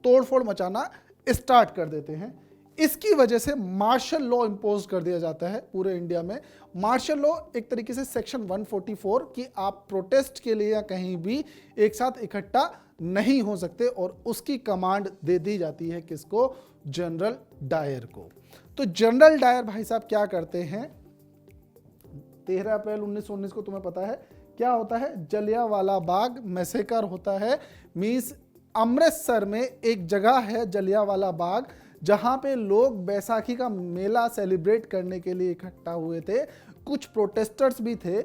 तोड़फोड़ मचाना स्टार्ट कर देते हैं। इसकी वजह से मार्शल लॉ इम्पोज कर दिया जाता है पूरे इंडिया में। मार्शल लॉ एक तरीके से सेक्शन 144 कि आप प्रोटेस्ट के लिए या कहीं भी एक साथ इकट्ठा नहीं हो सकते, और उसकी कमांड दे दी जाती है किसको, जनरल डायर को। तो जनरल डायर भाई साहब क्या करते हैं, 13 अप्रैल 1919 को तुम्हें पता है क्या होता है, जलियांवाला बाग मैसेकर होता है। मींस अमृतसर में एक जगह है जलियांवाला बाग, जहां पे लोग बैसाखी का मेला सेलिब्रेट करने के लिए इकट्ठा हुए थे। कुछ प्रोटेस्टर्स भी थे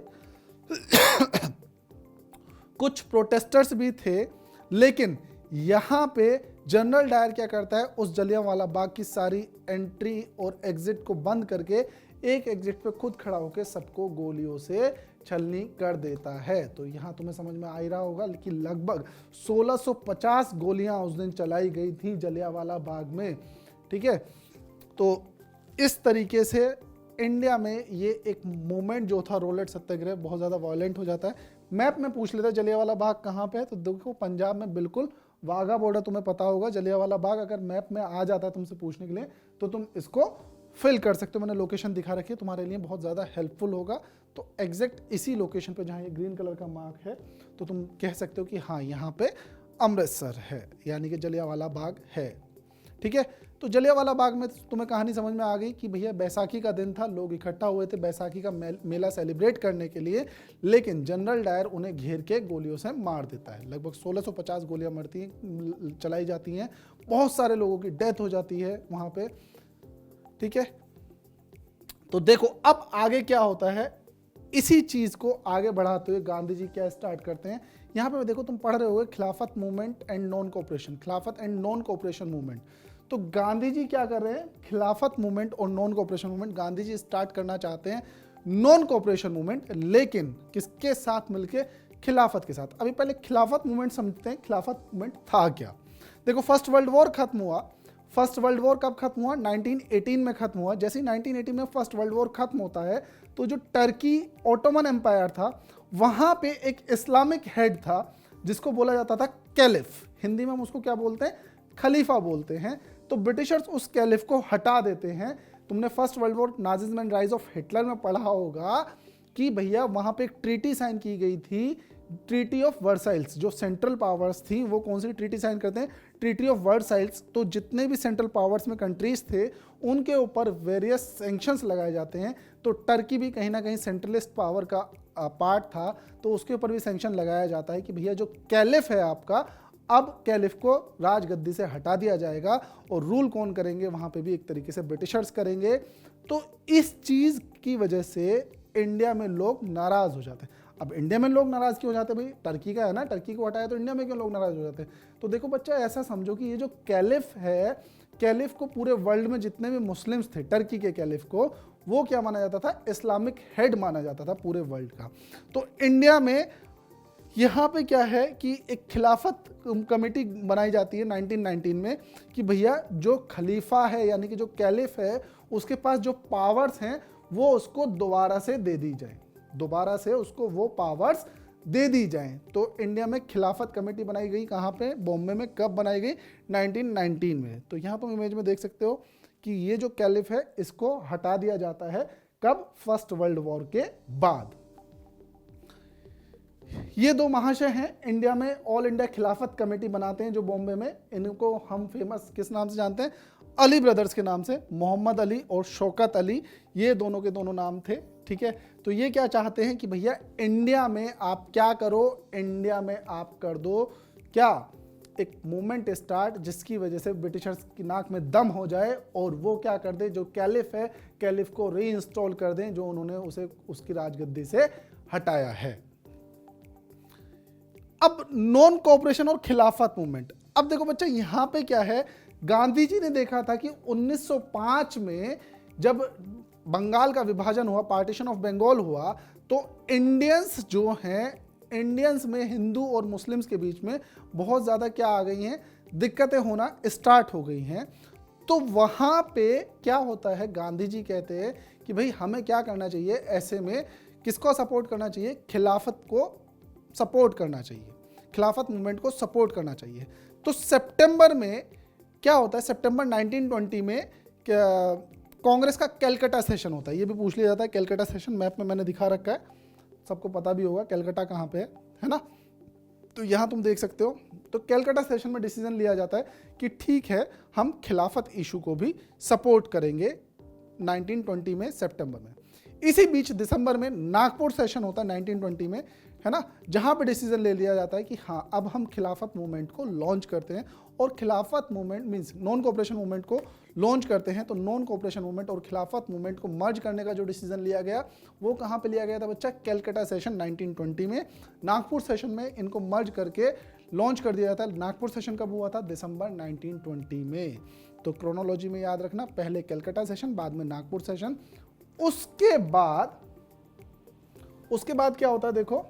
कुछ प्रोटेस्टर्स भी थे, लेकिन यहां पे जनरल डायर क्या करता है, उस जलियांवाला बाग की सारी एंट्री और एग्जिट को बंद करके एक एग्जिट पे खुद खड़ा होकर सबको गोलियों से छलनी कर देता है। तो यहां तुम्हें समझ में आ ही रहा होगा कि लगभग 1650 गोलियां उस दिन चलाई गई थी जलियांवाला बाग में। ठीक है, तो इस तरीके से इंडिया में ये एक मूवमेंट जो था रोलेट सत्याग्रह बहुत ज़्यादा वायलेंट हो जाता है। मैप में पूछ लेता है जलियांवाला बाग कहाँ पे है, तो देखो पंजाब में बिल्कुल वाघा बॉर्डर, तुम्हें पता होगा जलियांवाला बाग अगर मैप में आ जाता है तुमसे पूछने के लिए तो तुम इसको फिल कर सकते हो। मैंने लोकेशन दिखा रखी है, तुम्हारे लिए बहुत ज़्यादा हेल्पफुल होगा। तो एग्जैक्ट इसी लोकेशन पे जहाँ ये ग्रीन कलर का मार्क है तो तुम कह सकते हो कि हाँ यहाँ पे अमृतसर है, यानी कि जलियांवाला बाग है। ठीक है, तो जलियांवाला बाग में तुम्हें कहानी समझ में आ गई कि भैया बैसाखी का दिन था, लोग इकट्ठा हुए थे बैसाखी का मेला सेलिब्रेट करने के लिए, लेकिन जनरल डायर उन्हें घेर के गोलियों से मार देता है। लगभग 1650 गोलियां मरती हैं, चलाई जाती हैं, बहुत सारे लोगों की डेथ हो जाती है वहाँ पे। ठीक है, तो देखो अब आगे क्या होता है, इसी चीज को आगे बढ़ाते हुए गांधी जी क्या स्टार्ट करते हैं। यहाँ पे देखो तुम पढ़ रहे हो खिलाफत मूवमेंट एंड नॉन कोऑपरेशन, खिलाफत एंड नॉन कोऑपरेशन मूवमेंट। तो गांधी जी क्या कर रहे हैं, खिलाफत मूवमेंट और non cooperation movement Gandhi ji start करना चाहते हैं, नॉन कोऑपरेशन मूवमेंट, लेकिन किसके साथ मिलके, खिलाफत के साथ। अभी पहले खिलाफत मूवमेंट समझते हैं, खिलाफत मूवमेंट था क्या। देखो फर्स्ट वर्ल्ड वॉर खत्म हुआ, फर्स्ट वर्ल्ड वॉर कब खत्म हुआ, 1918 में खत्म हुआ। जैसे ही 1918 में फर्स्ट वर्ल्ड वॉर खत्म होता है तो जो टर्की ओटोमन एम्पायर था वहां पे एक इस्लामिक हेड था जिसको बोला जाता था कैलिफ, हिंदी में हम उसको क्या बोलते हैं, खलीफा बोलते हैं। तो ब्रिटिशर्स उस कैलिफ को हटा देते हैं। तुमने first world war Nazism and rise of Hitler में पढ़ा होगा कि भैया वहां पे एक ट्रीटी साइन की गई थी, ट्रीटी ऑफ वर्साइल्स। जो सेंट्रल पावर्स थी वो कौन सी ट्रीटी साइन करते हैं, ट्रीटी ऑफ वर्साइल्स। तो जितने भी सेंट्रल पावर्स में कंट्रीज थे उनके ऊपर वेरियस सैंक्शंस लगाए जाते हैं। तो टर्की भी कहीं ना कहीं सेंट्रलिस्ट पावर का पार्ट था, तो उसके ऊपर भी सैंक्शन लगाया जाता है कि भैया जो कैलिफ है आपका, अब कैलिफ को राजगद्दी से हटा दिया जाएगा और रूल कौन करेंगे, वहां पे भी एक तरीके से ब्रिटिशर्स करेंगे। तो इस चीज की वजह से इंडिया में लोग नाराज हो जाते हैं। अब इंडिया में लोग नाराज क्यों हो जाते हैं, भाई टर्की का है ना, टर्की को हटाया तो इंडिया में क्यों लोग नाराज हो जाते हैं। तो देखो बच्चा ऐसा समझो कि ये जो कैलिफ है, कैलिफ को पूरे वर्ल्ड में जितने भी मुस्लिम्स थे, टर्की के कैलिफ को वो क्या माना जाता था, इस्लामिक हेड माना जाता था पूरे वर्ल्ड का। तो इंडिया में यहाँ पे क्या है कि एक खिलाफत कमेटी बनाई जाती है 1919 में कि भैया जो खलीफा है यानी कि जो कैलिफ है उसके पास जो पावर्स हैं वो उसको दोबारा से दे दी जाए, दोबारा से उसको वो पावर्स दे दी जाएं। तो इंडिया में खिलाफत कमेटी बनाई गई, कहाँ पे, बॉम्बे में। कब बनाई गई, 1919 में। तो यहाँ तुम इमेज में देख सकते हो कि ये जो कैलिफ है इसको हटा दिया जाता है। कब, फर्स्ट वर्ल्ड वॉर के बाद। ये दो महाशय हैं, इंडिया में ऑल इंडिया खिलाफत कमेटी बनाते हैं जो बॉम्बे में। इनको हम फेमस किस नाम से जानते हैं? अली ब्रदर्स के नाम से। मोहम्मद अली और शौकत अली, ये दोनों के दोनों नाम थे। ठीक है, तो ये क्या चाहते हैं कि भैया इंडिया में आप क्या करो, इंडिया में आप कर दो क्या, एक मूवमेंट स्टार्ट जिसकी वजह से ब्रिटिशर्स की नाक में दम हो जाए और वो क्या कर दे, जो कैलिफ है कैलिफ को रीइंस्टॉल कर दें, जो उन्होंने उसे उसकी राजगद्दी से हटाया है। अब नॉन कोऑपरेशन और खिलाफत मूवमेंट। अब देखो बच्चा, यहां पे क्या है, गांधी जी ने देखा था कि 1905 में जब बंगाल का विभाजन हुआ, पार्टीशन ऑफ बंगाल हुआ, तो इंडियंस जो हैं, इंडियंस में हिंदू और मुस्लिम्स के बीच में बहुत ज़्यादा क्या आ गई हैं, दिक्कतें होना स्टार्ट हो गई हैं। तो वहाँ पे क्या होता है, गांधी जी कहते हैं कि भाई हमें क्या करना चाहिए, ऐसे में किसको सपोर्ट करना चाहिए, खिलाफत को सपोर्ट करना चाहिए, खिलाफत मूवमेंट को सपोर्ट करना चाहिए। तो सितंबर में क्या होता है, सितंबर 1920 में कांग्रेस का कैलकाटा सेशन होता है। ये भी पूछ लिया जाता है, कैलकाटा सेशन मैप में मैंने दिखा रखा है, सबको पता भी होगा कैलकाटा कहाँ पे है ना। तो यहाँ तुम देख सकते हो। तो कैलकाटा सेशन में डिसीजन लिया जाता है कि ठीक है, हम खिलाफत इशू को भी सपोर्ट करेंगे 1920 में सितंबर में। इसी बीच दिसंबर में नागपुर सेशन होता है 1920 में, है ना, जहां पे डिसीजन ले लिया जाता है कि हाँ अब हम खिलाफत मूवमेंट को लॉन्च करते हैं। और खिलाफत movement means non cooperation movement को लॉन्च करते हैं। तो नॉन कोऑपरेशन मूवमेंट और खिलाफत मूवमेंट को मर्ज करने का जो डिसीजन लिया गया वो कहाँ पे लिया गया था बच्चा, कैलकाटा सेशन 1920 में। नागपुर सेशन में इनको मर्ज करके लॉन्च कर दिया जाता है। नागपुर सेशन कब हुआ था, दिसंबर 1920 में। तो क्रोनोलॉजी में याद रखना, पहले कैलकाटा सेशन, बाद में नागपुर सेशन। उसके बाद क्या होता है, देखो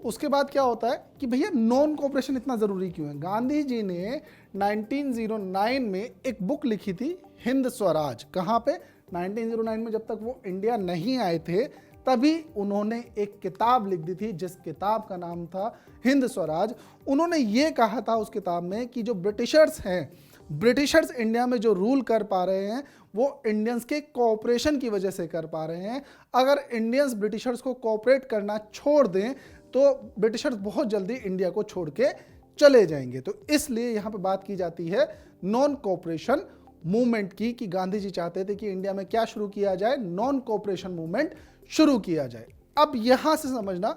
उसके बाद क्या होता है कि भैया नॉन कोऑपरेशन इतना जरूरी क्यों है। गांधी जी ने 1909 में एक बुक लिखी थी, हिंद स्वराज। कहां पे, 1909 में, जब तक वो इंडिया नहीं आए थे तभी उन्होंने एक किताब लिख दी थी जिस किताब का नाम था हिंद स्वराज। उन्होंने ये कहा था उस किताब में कि जो ब्रिटिशर्स हैं, ब्रिटिशर्स इंडिया में जो रूल कर पा रहे हैं वो इंडियंस के कोऑपरेशन की वजह से कर पा रहे हैं। अगर इंडियंस ब्रिटिशर्स को कोऑपरेट करना छोड़ दें तो ब्रिटिशर्स बहुत जल्दी इंडिया को छोड़ के चले जाएंगे। तो इसलिए यहां पे बात की जाती है नॉन कोऑपरेशन मूवमेंट की, कि गांधी जी चाहते थे कि इंडिया में क्या शुरू किया जाए, नॉन कोऑपरेशन मूवमेंट शुरू किया जाए। अब यहां से समझना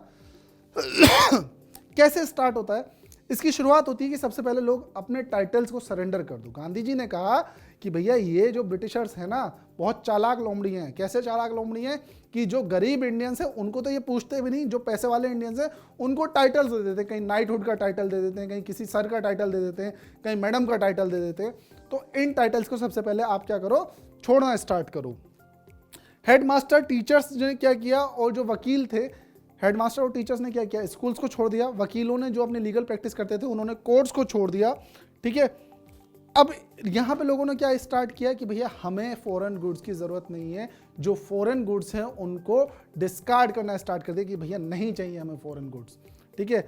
कैसे स्टार्ट होता है। इसकी शुरुआत होती है कि सबसे पहले लोग अपने टाइटल्स को सरेंडर कर दो। गांधी जी ने कहा कि भैया ये जो ब्रिटिशर्स हैं ना बहुत चालाक लोमड़ी हैं। कैसे चालाक लोमड़ी हैं कि जो गरीब इंडियंस हैं उनको तो ये पूछते भी नहीं, जो पैसे वाले इंडियंस हैं उनको टाइटल्स दे देते हैं, कहीं नाइटहुड का टाइटल दे देते हैं, कहीं किसी सर का टाइटल दे देते हैं, कहीं मैडम का टाइटल दे देते हैं। तो इन टाइटल्स को सबसे पहले आप क्या करो, छोड़ना स्टार्ट करो। हेडमास्टर टीचर्स ने क्या किया, और जो वकील थे, हेडमास्टर और टीचर्स ने क्या किया, स्कूल्स को छोड़ दिया। वकीलों ने जो अपने लीगल प्रैक्टिस करते थे उन्होंने कोर्ट्स को छोड़ दिया। ठीक है, अब यहाँ पे लोगों ने क्या स्टार्ट किया कि भैया हमें फॉरेन गुड्स की ज़रूरत नहीं है, जो फॉरेन गुड्स हैं उनको डिस्कार्ड करना स्टार्ट कर दिया कि भैया नहीं चाहिए हमें फॉरेन गुड्स। ठीक है,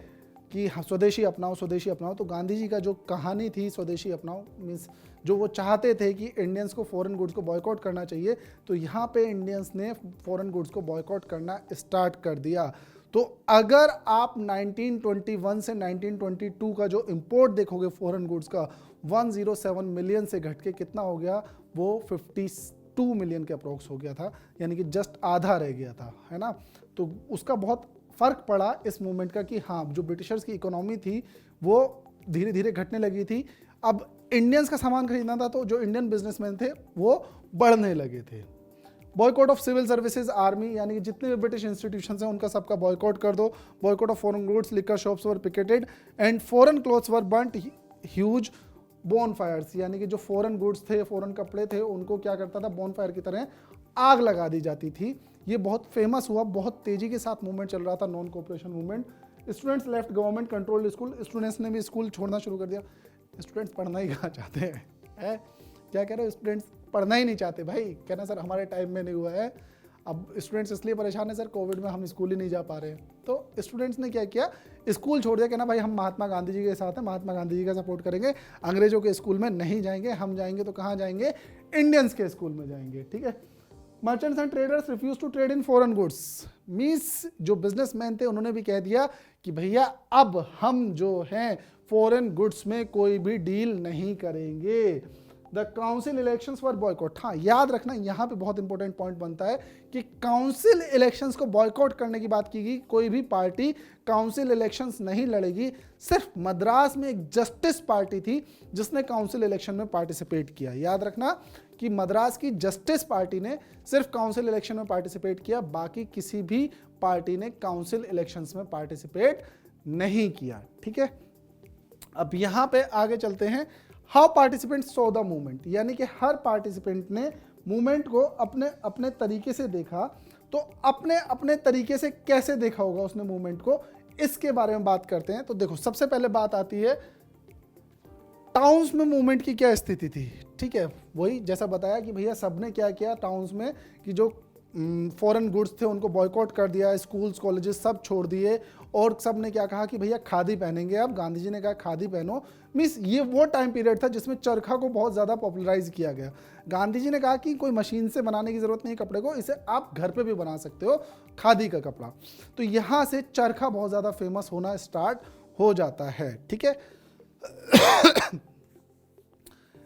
कि स्वदेशी अपनाओ, स्वदेशी अपनाओ। तो गांधी जी का जो कहानी थी स्वदेशी अपनाओ मीन्स जो वो चाहते थे कि इंडियंस को फॉरेन गुड्स को बॉयकॉट करना चाहिए, तो यहाँ पे इंडियंस ने फॉरेन गुड्स को बॉयकॉट करना स्टार्ट कर दिया। तो अगर आप 1921 से 1922 का जो इंपोर्ट देखोगे फॉरेन गुड्स का, 107 मिलियन से घट के कितना हो गया, वो 52 मिलियन के अप्रोक्स हो गया था, यानी कि जस्ट आधा रह गया था, है ना। तो उसका बहुत फर्क पड़ा इस मूवमेंट का कि हाँ जो ब्रिटिशर्स की इकोनॉमी थी वो धीरे धीरे घटने लगी थी। अब इंडियंस का सामान खरीदना था तो जो इंडियन बिजनेसमैन थे वो बढ़ने लगे थे। Boycott of civil services, army, यानी कि जितने भी ब्रिटिश इंस्टीट्यूशंस हैं उनका सबका बॉयकॉट कर दो। Boycott of foreign goods, liquor shops were picketed and foreign cloths were burnt, huge bonfires, यानी कि जो फॉरेन गुड्स थे, फॉरेन कपड़े थे, उनको क्या करता था, बोन फायर की तरह आग लगा दी जाती थी। ये बहुत फेमस हुआ, बहुत तेजी के साथ मूवमेंट चल रहा था, non cooperation movement. Students left government controlled school, students ने भी स्कूल छोड़ना शुरू कर दिया। स्टूडेंट्स पढ़ना ही कहाँ चाहते हैं, है? क्या कह रहे हो, स्टूडेंट्स पढ़ना ही नहीं चाहते भाई। कहना सर हमारे टाइम में नहीं हुआ है। अब स्टूडेंट्स इसलिए परेशान है सर, कोविड में हम स्कूल ही नहीं जा पा रहे हैं। तो स्टूडेंट्स ने क्या किया, स्कूल छोड़ दिया। कहना भाई हम महात्मा गांधी जी के साथ हैं, महात्मा गांधी जी का सपोर्ट करेंगे, अंग्रेजों के स्कूल में नहीं जाएंगे, हम जाएंगे तो कहाँ जाएंगे, इंडियंस के स्कूल में जाएंगे। ठीक है, merchants and traders refuse to trade in foreign goods, means जो बिजनेसमैन थे उन्होंने भी कह दिया कि भैया अब हम जो हैं फॉरेन गुड्स में कोई भी डील नहीं करेंगे। The council elections for boycott, हाँ याद रखना यहाँ पे बहुत इंपॉर्टेंट पॉइंट बनता है कि काउंसिल इलेक्शंस को बॉयकॉट करने की बात की गई। कोई भी पार्टी काउंसिल इलेक्शंस नहीं लड़ेगी। सिर्फ मद्रास में एक जस्टिस पार्टी थी जिसने काउंसिल इलेक्शन में पार्टिसिपेट किया। याद रखना कि मद्रास की जस्टिस पार्टी ने सिर्फ काउंसिल इलेक्शन में पार्टिसिपेट किया, बाकी किसी भी पार्टी ने काउंसिल इलेक्शंस में पार्टिसिपेट नहीं किया। ठीक है, अब यहां पे आगे चलते हैं। How participant saw the movement, यानी कि हर पार्टिसिपेंट ने मूवमेंट को अपने अपने तरीके से देखा। तो अपने अपने तरीके से कैसे देखा होगा उसने मूवमेंट को, इसके बारे में बात करते हैं। तो देखो, सबसे पहले बात आती है टाउन्स में मूवमेंट की क्या स्थिति थी। ठीक है, वही जैसा बताया कि भैया सबने क्या किया टाउन्स में कि जो फॉरेन गुड्स थे उनको बॉयकॉट कर दिया, स्कूल्स कॉलेजेस सब छोड़ दिए, और सब ने क्या कहा कि भैया खादी पहनेंगे। अब गांधी जी ने कहा खादी पहनो, मीन्स ये वो टाइम पीरियड था जिसमें चरखा को बहुत ज़्यादा पॉपुलराइज किया गया। गांधी जी ने कहा कि कोई मशीन से बनाने की ज़रूरत नहीं कपड़े को, इसे आप घर पे भी बना सकते हो खादी का कपड़ा। तो यहाँ से चरखा बहुत ज़्यादा फेमस होना स्टार्ट हो जाता है। ठीक है,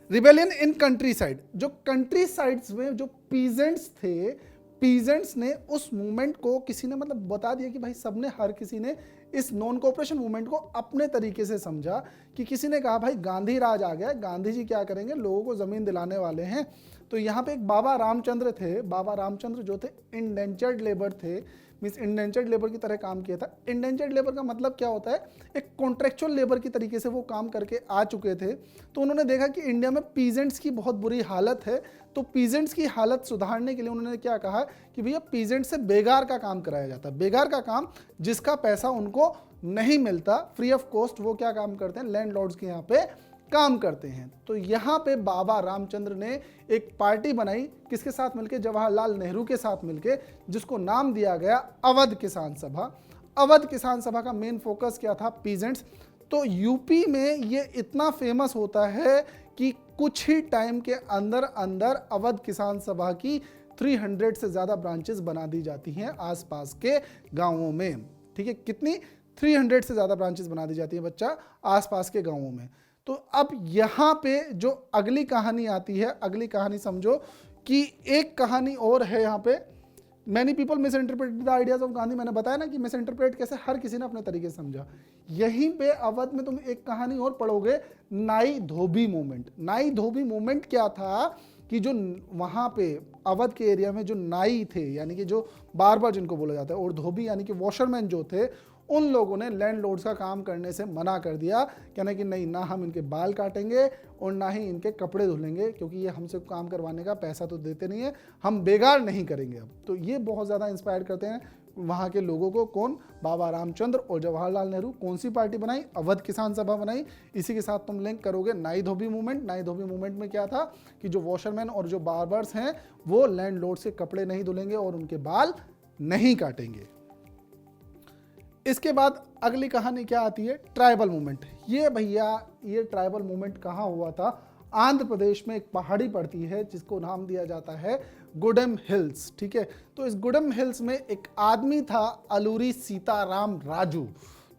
रिबेलियन इन कंट्री साइड, जो कंट्री साइड्स में जो पीजेंट्स थे, पीजेंट्स ने उस मूवमेंट को, किसी ने मतलब बता दिया कि भाई सबने, हर किसी ने इस नॉन कोऑपरेशन मूवमेंट को अपने तरीके से समझा कि किसी ने कहा भाई गांधी राज आ गया, गांधी जी क्या करेंगे, लोगों को जमीन दिलाने वाले हैं। तो यहाँ पे एक बाबा रामचंद्र थे। बाबा रामचंद्र जो थे इंडेंचर्ड लेबर थे, मीन्स इंडेंचर्ड लेबर की तरह काम किया था। इंडेंचर्ड लेबर का मतलब क्या होता है, एक कॉन्ट्रेक्चुअल लेबर की तरीके से वो काम करके आ चुके थे। तो उन्होंने देखा कि इंडिया में पीजेंट्स की बहुत बुरी हालत है, तो पीजेंट्स की हालत सुधारने के लिए उन्होंने क्या कहा कि भैया पीजेंट से बेगार का काम कराया जाता है। बेगार का काम जिसका पैसा उनको नहीं मिलता, फ्री ऑफ कॉस्ट, वो क्या काम करते हैं, लैंडलॉर्ड्स के यहाँ पे काम करते हैं। तो यहाँ पे बाबा रामचंद्र ने एक पार्टी बनाई, किसके साथ मिलके, जवाहरलाल नेहरू के साथ मिलके, जिसको नाम दिया गया अवध किसान सभा। अवध किसान सभा का मेन फोकस क्या था, पीजेंट्स। तो यूपी में ये इतना फेमस होता है कि कुछ ही टाइम के अंदर अंदर अवध किसान सभा की 300 से ज़्यादा ब्रांचेस बना दी जाती हैं आसपास के गांवों में। ठीक है, कितनी, 300 से ज़्यादा ब्रांचेस बना दी जाती हैं बच्चा आसपास के गांवों में। तो अब यहाँ पे जो अगली कहानी आती है, अगली कहानी समझो कि एक कहानी और है यहाँ पे, many people miss interpret the ideas of Gandhi. मैंने बताया ना कि मिस इंटरप्रेट कैसे, हर किसी ने अपने तरीके से समझा। यहीं पे अवध में तुम एक कहानी और पढ़ोगे, नाई धोबी मूवमेंट। नाई धोबी मूवमेंट क्या था कि जो वहाँ पे अवध के एरिया में जो नाई थे, यानी कि जो बार्बर जिनको बोला जाता है, और धोबी यानी कि वॉशरमैन जो थे, उन लोगों ने लैंडलॉर्ड्स का काम करने से मना कर दिया, कहना कि नहीं, ना हम इनके बाल काटेंगे और ना ही इनके कपड़े धुलेंगे, क्योंकि ये हमसे काम करवाने का पैसा तो देते नहीं है, हम बेगार नहीं करेंगे अब। तो ये बहुत ज़्यादा इंस्पायर करते हैं वहाँ के लोगों को। कौन, बाबा रामचंद्र और जवाहरलाल नेहरू। कौन सी पार्टी बनाई, अवध किसान सभा बनाई। इसी के साथ तुम लिंक करोगे नाई धोबी मूवमेंट। नाई धोबी मूवमेंट में क्या था कि जो वॉशरमैन और जो बार्बर्स हैं वो लैंडलॉर्ड्स के कपड़े नहीं धुलेंगे और उनके बाल नहीं काटेंगे। इसके बाद अगली कहानी क्या आती है, ट्राइबल मूवमेंट। ये भैया, ये ट्राइबल मूवमेंट कहाँ हुआ था, आंध्र प्रदेश में एक पहाड़ी पड़ती है जिसको नाम दिया जाता है गुडेम हिल्स। ठीक है, तो इस गुडेम हिल्स में एक आदमी था, अलूरी सीताराम राजू।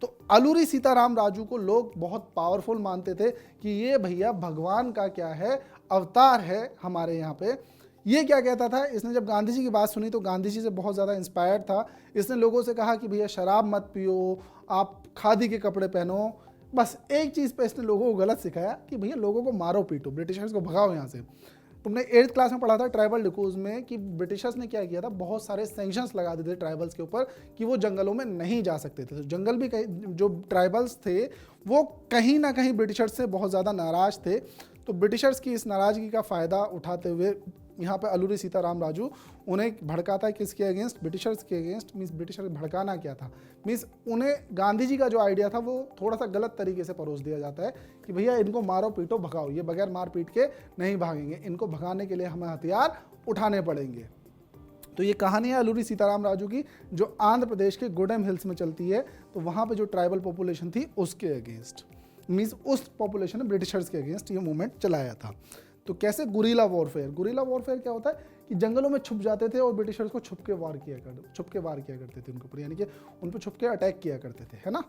तो अलूरी सीताराम राजू को लोग बहुत पावरफुल मानते थे कि ये भैया भगवान का क्या है, अवतार है हमारे यहाँ पे। ये क्या कहता था, इसने जब गांधी जी की बात सुनी तो गांधी जी से बहुत ज़्यादा इंस्पायर्ड था। इसने लोगों से कहा कि भैया शराब मत पियो, आप खादी के कपड़े पहनो। बस एक चीज़ पे इसने लोगों को गलत सिखाया कि भैया लोगों को मारो पीटो, ब्रिटिशर्स को भगाओ यहाँ से। तुमने 8th क्लास में पढ़ा था ट्राइबल डिकोज में कि ब्रिटिशर्स ने क्या किया था, बहुत सारे सैंक्शंस लगा दिए थे ट्राइबल्स के ऊपर कि वो जंगलों में नहीं जा सकते थे। तो जंगल भी जो ट्राइबल्स थे वो कहीं ना कहीं ब्रिटिशर्स से बहुत ज़्यादा नाराज़ थे। तो ब्रिटिशर्स की इस नाराज़गी का फ़ायदा उठाते हुए यहाँ पे अलूरी सीताराम राजू उन्हें भड़काता है, किसके अगेंस्ट, ब्रिटिशर्स के अगेंस्ट। मीन्स ब्रिटिशर्स भड़काना क्या था, मीन्स उन्हें गांधी जी का जो आइडिया था वो थोड़ा सा गलत तरीके से परोस दिया जाता है कि भैया इनको मारो पीटो भगाओ, ये बगैर मार पीट के नहीं भागेंगे, इनको भगाने के लिए हमें हथियार उठाने पड़ेंगे। तो ये कहानी है अलूरी सीताराम राजू की, जो आंध्र प्रदेश के गुडेम हिल्स में चलती है। तो वहाँ पे जो ट्राइबल पॉपुलेशन थी उसके अगेंस्ट, मीन्स उस पॉपुलेशन ने ब्रिटिशर्स के अगेंस्ट ये मूवमेंट चलाया था। तो कैसे, गुरिल्ला वॉरफेयर। गुरिल्ला वॉरफेयर क्या होता है कि जंगलों में छुप जाते थे और ब्रिटिशर्स को छुप के वार किया करते थे उनके ऊपर, यानी कि उन पर छुप के अटैक किया करते थे, है ना।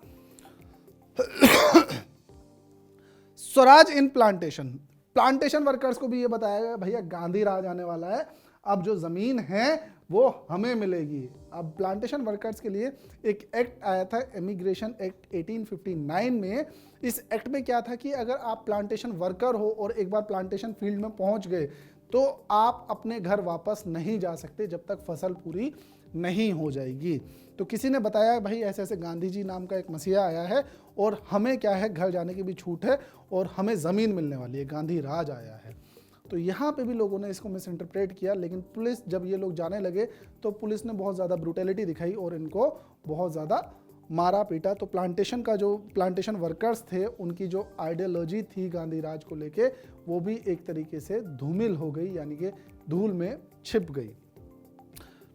स्वराज इन प्लांटेशन वर्कर्स को भी ये बताया गया भैया गांधी राज आने वाला है, अब जो जमीन है वो हमें मिलेगी। अब प्लांटेशन वर्कर्स के लिए एक एक्ट आया था, इमिग्रेशन एक्ट 1859 में। इस एक्ट में क्या था कि अगर आप प्लांटेशन वर्कर हो और एक बार प्लांटेशन फील्ड में पहुंच गए तो आप अपने घर वापस नहीं जा सकते जब तक फसल पूरी नहीं हो जाएगी। तो किसी ने बताया भाई ऐसे ऐसे गांधी जी नाम का एक मसीहा आया है और हमें क्या है, घर जाने की भी छूट है और हमें ज़मीन मिलने वाली है, गांधी राज आया है। तो यहाँ पे भी लोगों ने इसको मिस इंटरप्रेट किया, लेकिन पुलिस जब ये लोग जाने लगे तो पुलिस ने बहुत ज़्यादा ब्रूटैलिटी दिखाई और इनको बहुत ज़्यादा मारा पीटा। तो प्लांटेशन वर्कर्स थे, उनकी जो आइडियोलॉजी थी गांधी राज को लेके, वो भी एक तरीके से धूमिल हो गई, यानी कि धूल में छिप गई।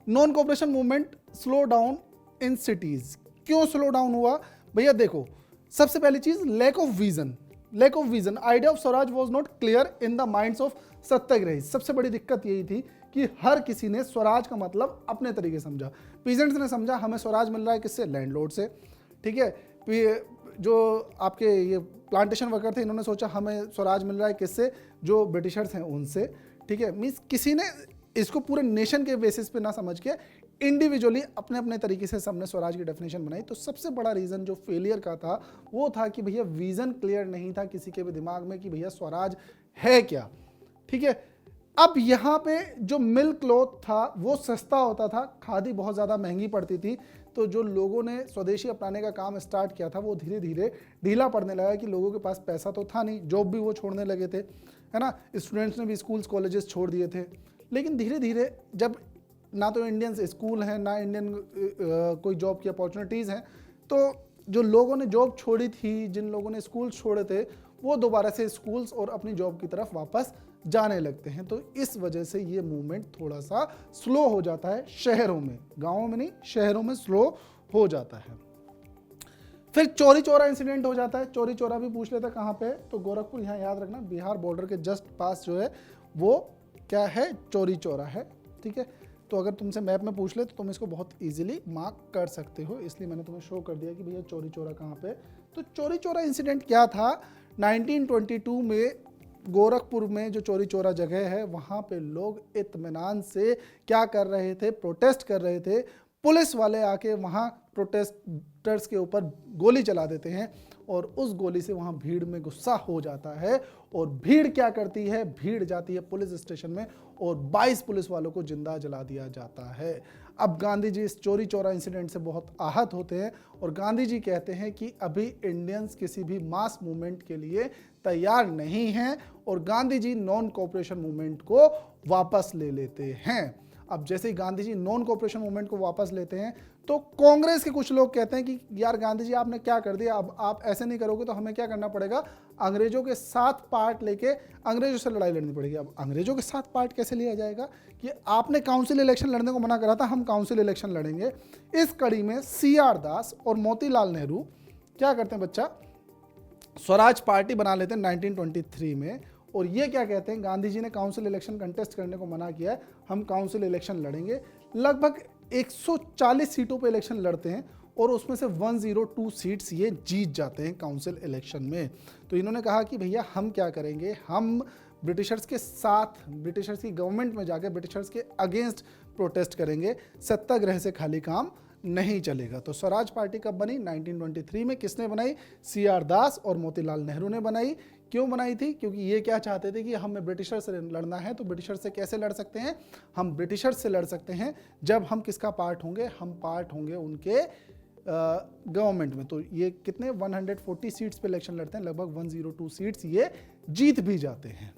Non cooperation movement slow down in cities. क्यों स्लो डाउन हुआ भैया? देखो, सबसे पहली चीज lack of vision. Idea of swaraj was not clear in the minds of satyagrahi. सबसे बड़ी दिक्कत यही थी कि हर किसी ने स्वराज का मतलब अपने तरीके से समझा। पीजेंट्स ने समझा हमें स्वराज मिल रहा है किससे? लैंडलॉर्ड से, ठीक है। जो आपके ये प्लांटेशन वर्कर थे, इन्होंने सोचा हमें स्वराज मिल रहा है किससे? जो ब्रिटिशर्स हैं उनसे, ठीक है। मीन्स किसी ने इसको पूरे नेशन के बेसिस पे ना समझ के इंडिविजुअली अपने अपने तरीके से सबने स्वराज की डेफिनेशन बनाई। तो सबसे बड़ा रीज़न जो फेलियर का था वो था कि भैया विजन क्लियर नहीं था किसी के भी दिमाग में कि भैया स्वराज है क्या, ठीक है। अब यहाँ पे जो मिल क्लॉथ था वो सस्ता होता था, खादी बहुत ज़्यादा महंगी पड़ती थी। तो जो लोगों ने स्वदेशी अपनाने का काम स्टार्ट किया था वो धीरे धीरे ढीला पड़ने लगा कि लोगों के पास पैसा तो था नहीं, जॉब भी वो छोड़ने लगे थे, है ना। स्टूडेंट्स ने भी स्कूल्स कॉलेजेस छोड़ दिए थे। लेकिन धीरे धीरे जब ना तो इंडियन स्कूल हैं ना इंडियन कोई जॉब की अपॉर्चुनिटीज़ हैं, तो जो लोगों ने जॉब छोड़ी थी, जिन लोगों ने स्कूल छोड़े थे, वो दोबारा से स्कूल्स और अपनी जॉब की तरफ वापस जाने लगते हैं। तो इस वजह से ये मूवमेंट थोड़ा सा स्लो हो जाता है शहरों में, गाँवों में नहीं, शहरों में स्लो हो जाता है। फिर चौरी चौरा इंसिडेंट हो जाता है। चौरी चौरा भी पूछ लेता कहाँ पे? तो गोरखपुर, यहाँ याद रखना, बिहार बॉर्डर के जस्ट पास जो है वो क्या है? चौरी चौरा है, ठीक है। तो अगर तुमसे मैप में पूछ ले तो तुम इसको बहुत इजीली मार्क कर सकते हो, इसलिए मैंने तुम्हें शो कर दिया कि भैया चौरी चौरा कहाँ पे। तो चौरी चौरा इंसिडेंट क्या था? 1922 में गोरखपुर में जो चौरी चौरा जगह है वहाँ पे लोग इत्मीनान से क्या कर रहे थे? प्रोटेस्ट कर रहे थे। पुलिस वाले आके वहाँ प्रोटेस्टर्स के ऊपर गोली चला देते हैं और उस गोली से वहाँ भीड़ में गुस्सा हो जाता है और भीड़ क्या करती है? भीड़ जाती है पुलिस स्टेशन में और 22 पुलिस वालों को जिंदा जला दिया जाता है। अब गांधी जी इस चौरी चौरा इंसिडेंट से बहुत आहत होते हैं और गांधी जी कहते हैं कि अभी इंडियंस किसी भी मास मूवमेंट के लिए तैयार नहीं हैं और Gandhi ji non cooperation movement को वापस ले लेते हैं। अब जैसे ही Gandhi ji non cooperation movement को वापस लेते हैं तो कांग्रेस के कुछ लोग कहते हैं कि यार गांधी जी आपने क्या कर दिया, अब आप ऐसे नहीं करोगे तो हमें क्या करना पड़ेगा? अंग्रेजों के साथ पार्ट लेके अंग्रेजों से लड़ाई लड़नी पड़ेगी। अब अंग्रेजों के साथ पार्ट कैसे लिया जाएगा कि आपने काउंसिल इलेक्शन लड़ने को मना करा था, हम काउंसिल इलेक्शन लड़ेंगे। इस कड़ी में CR दास और मोतीलाल नेहरू क्या करते हैं बच्चा? स्वराज पार्टी बना लेते हैं 1923 में और ये क्या कहते हैं? गांधी जी ने काउंसिल इलेक्शन कंटेस्ट करने को मना किया है, हम काउंसिल इलेक्शन लड़ेंगे। लगभग 140 सीटों पे इलेक्शन लड़ते हैं और उसमें से 102 सीट्स ये जीत जाते हैं काउंसिल इलेक्शन में। तो इन्होंने कहा कि भैया हम क्या करेंगे, हम ब्रिटिशर्स के साथ, ब्रिटिशर्स की गवर्नमेंट में जाकर ब्रिटिशर्स के अगेंस्ट प्रोटेस्ट करेंगे, सत्याग्रह से खाली काम नहीं चलेगा। तो स्वराज पार्टी कब बनी? 1923 में। किसने बनाई? CR दास और मोतीलाल नेहरू ने बनाई। क्यों बनाई थी? क्योंकि ये क्या चाहते थे कि हमें ब्रिटिशर से लड़ना है। तो ब्रिटिशर से कैसे लड़ सकते हैं? हम ब्रिटिशर से लड़ सकते हैं जब हम किसका पार्ट होंगे? हम पार्ट होंगे उनके गवर्नमेंट में। तो ये कितने 140 सीट्स पे इलेक्शन लड़ते हैं, लगभग 102 सीट्स ये जीत भी जाते हैं।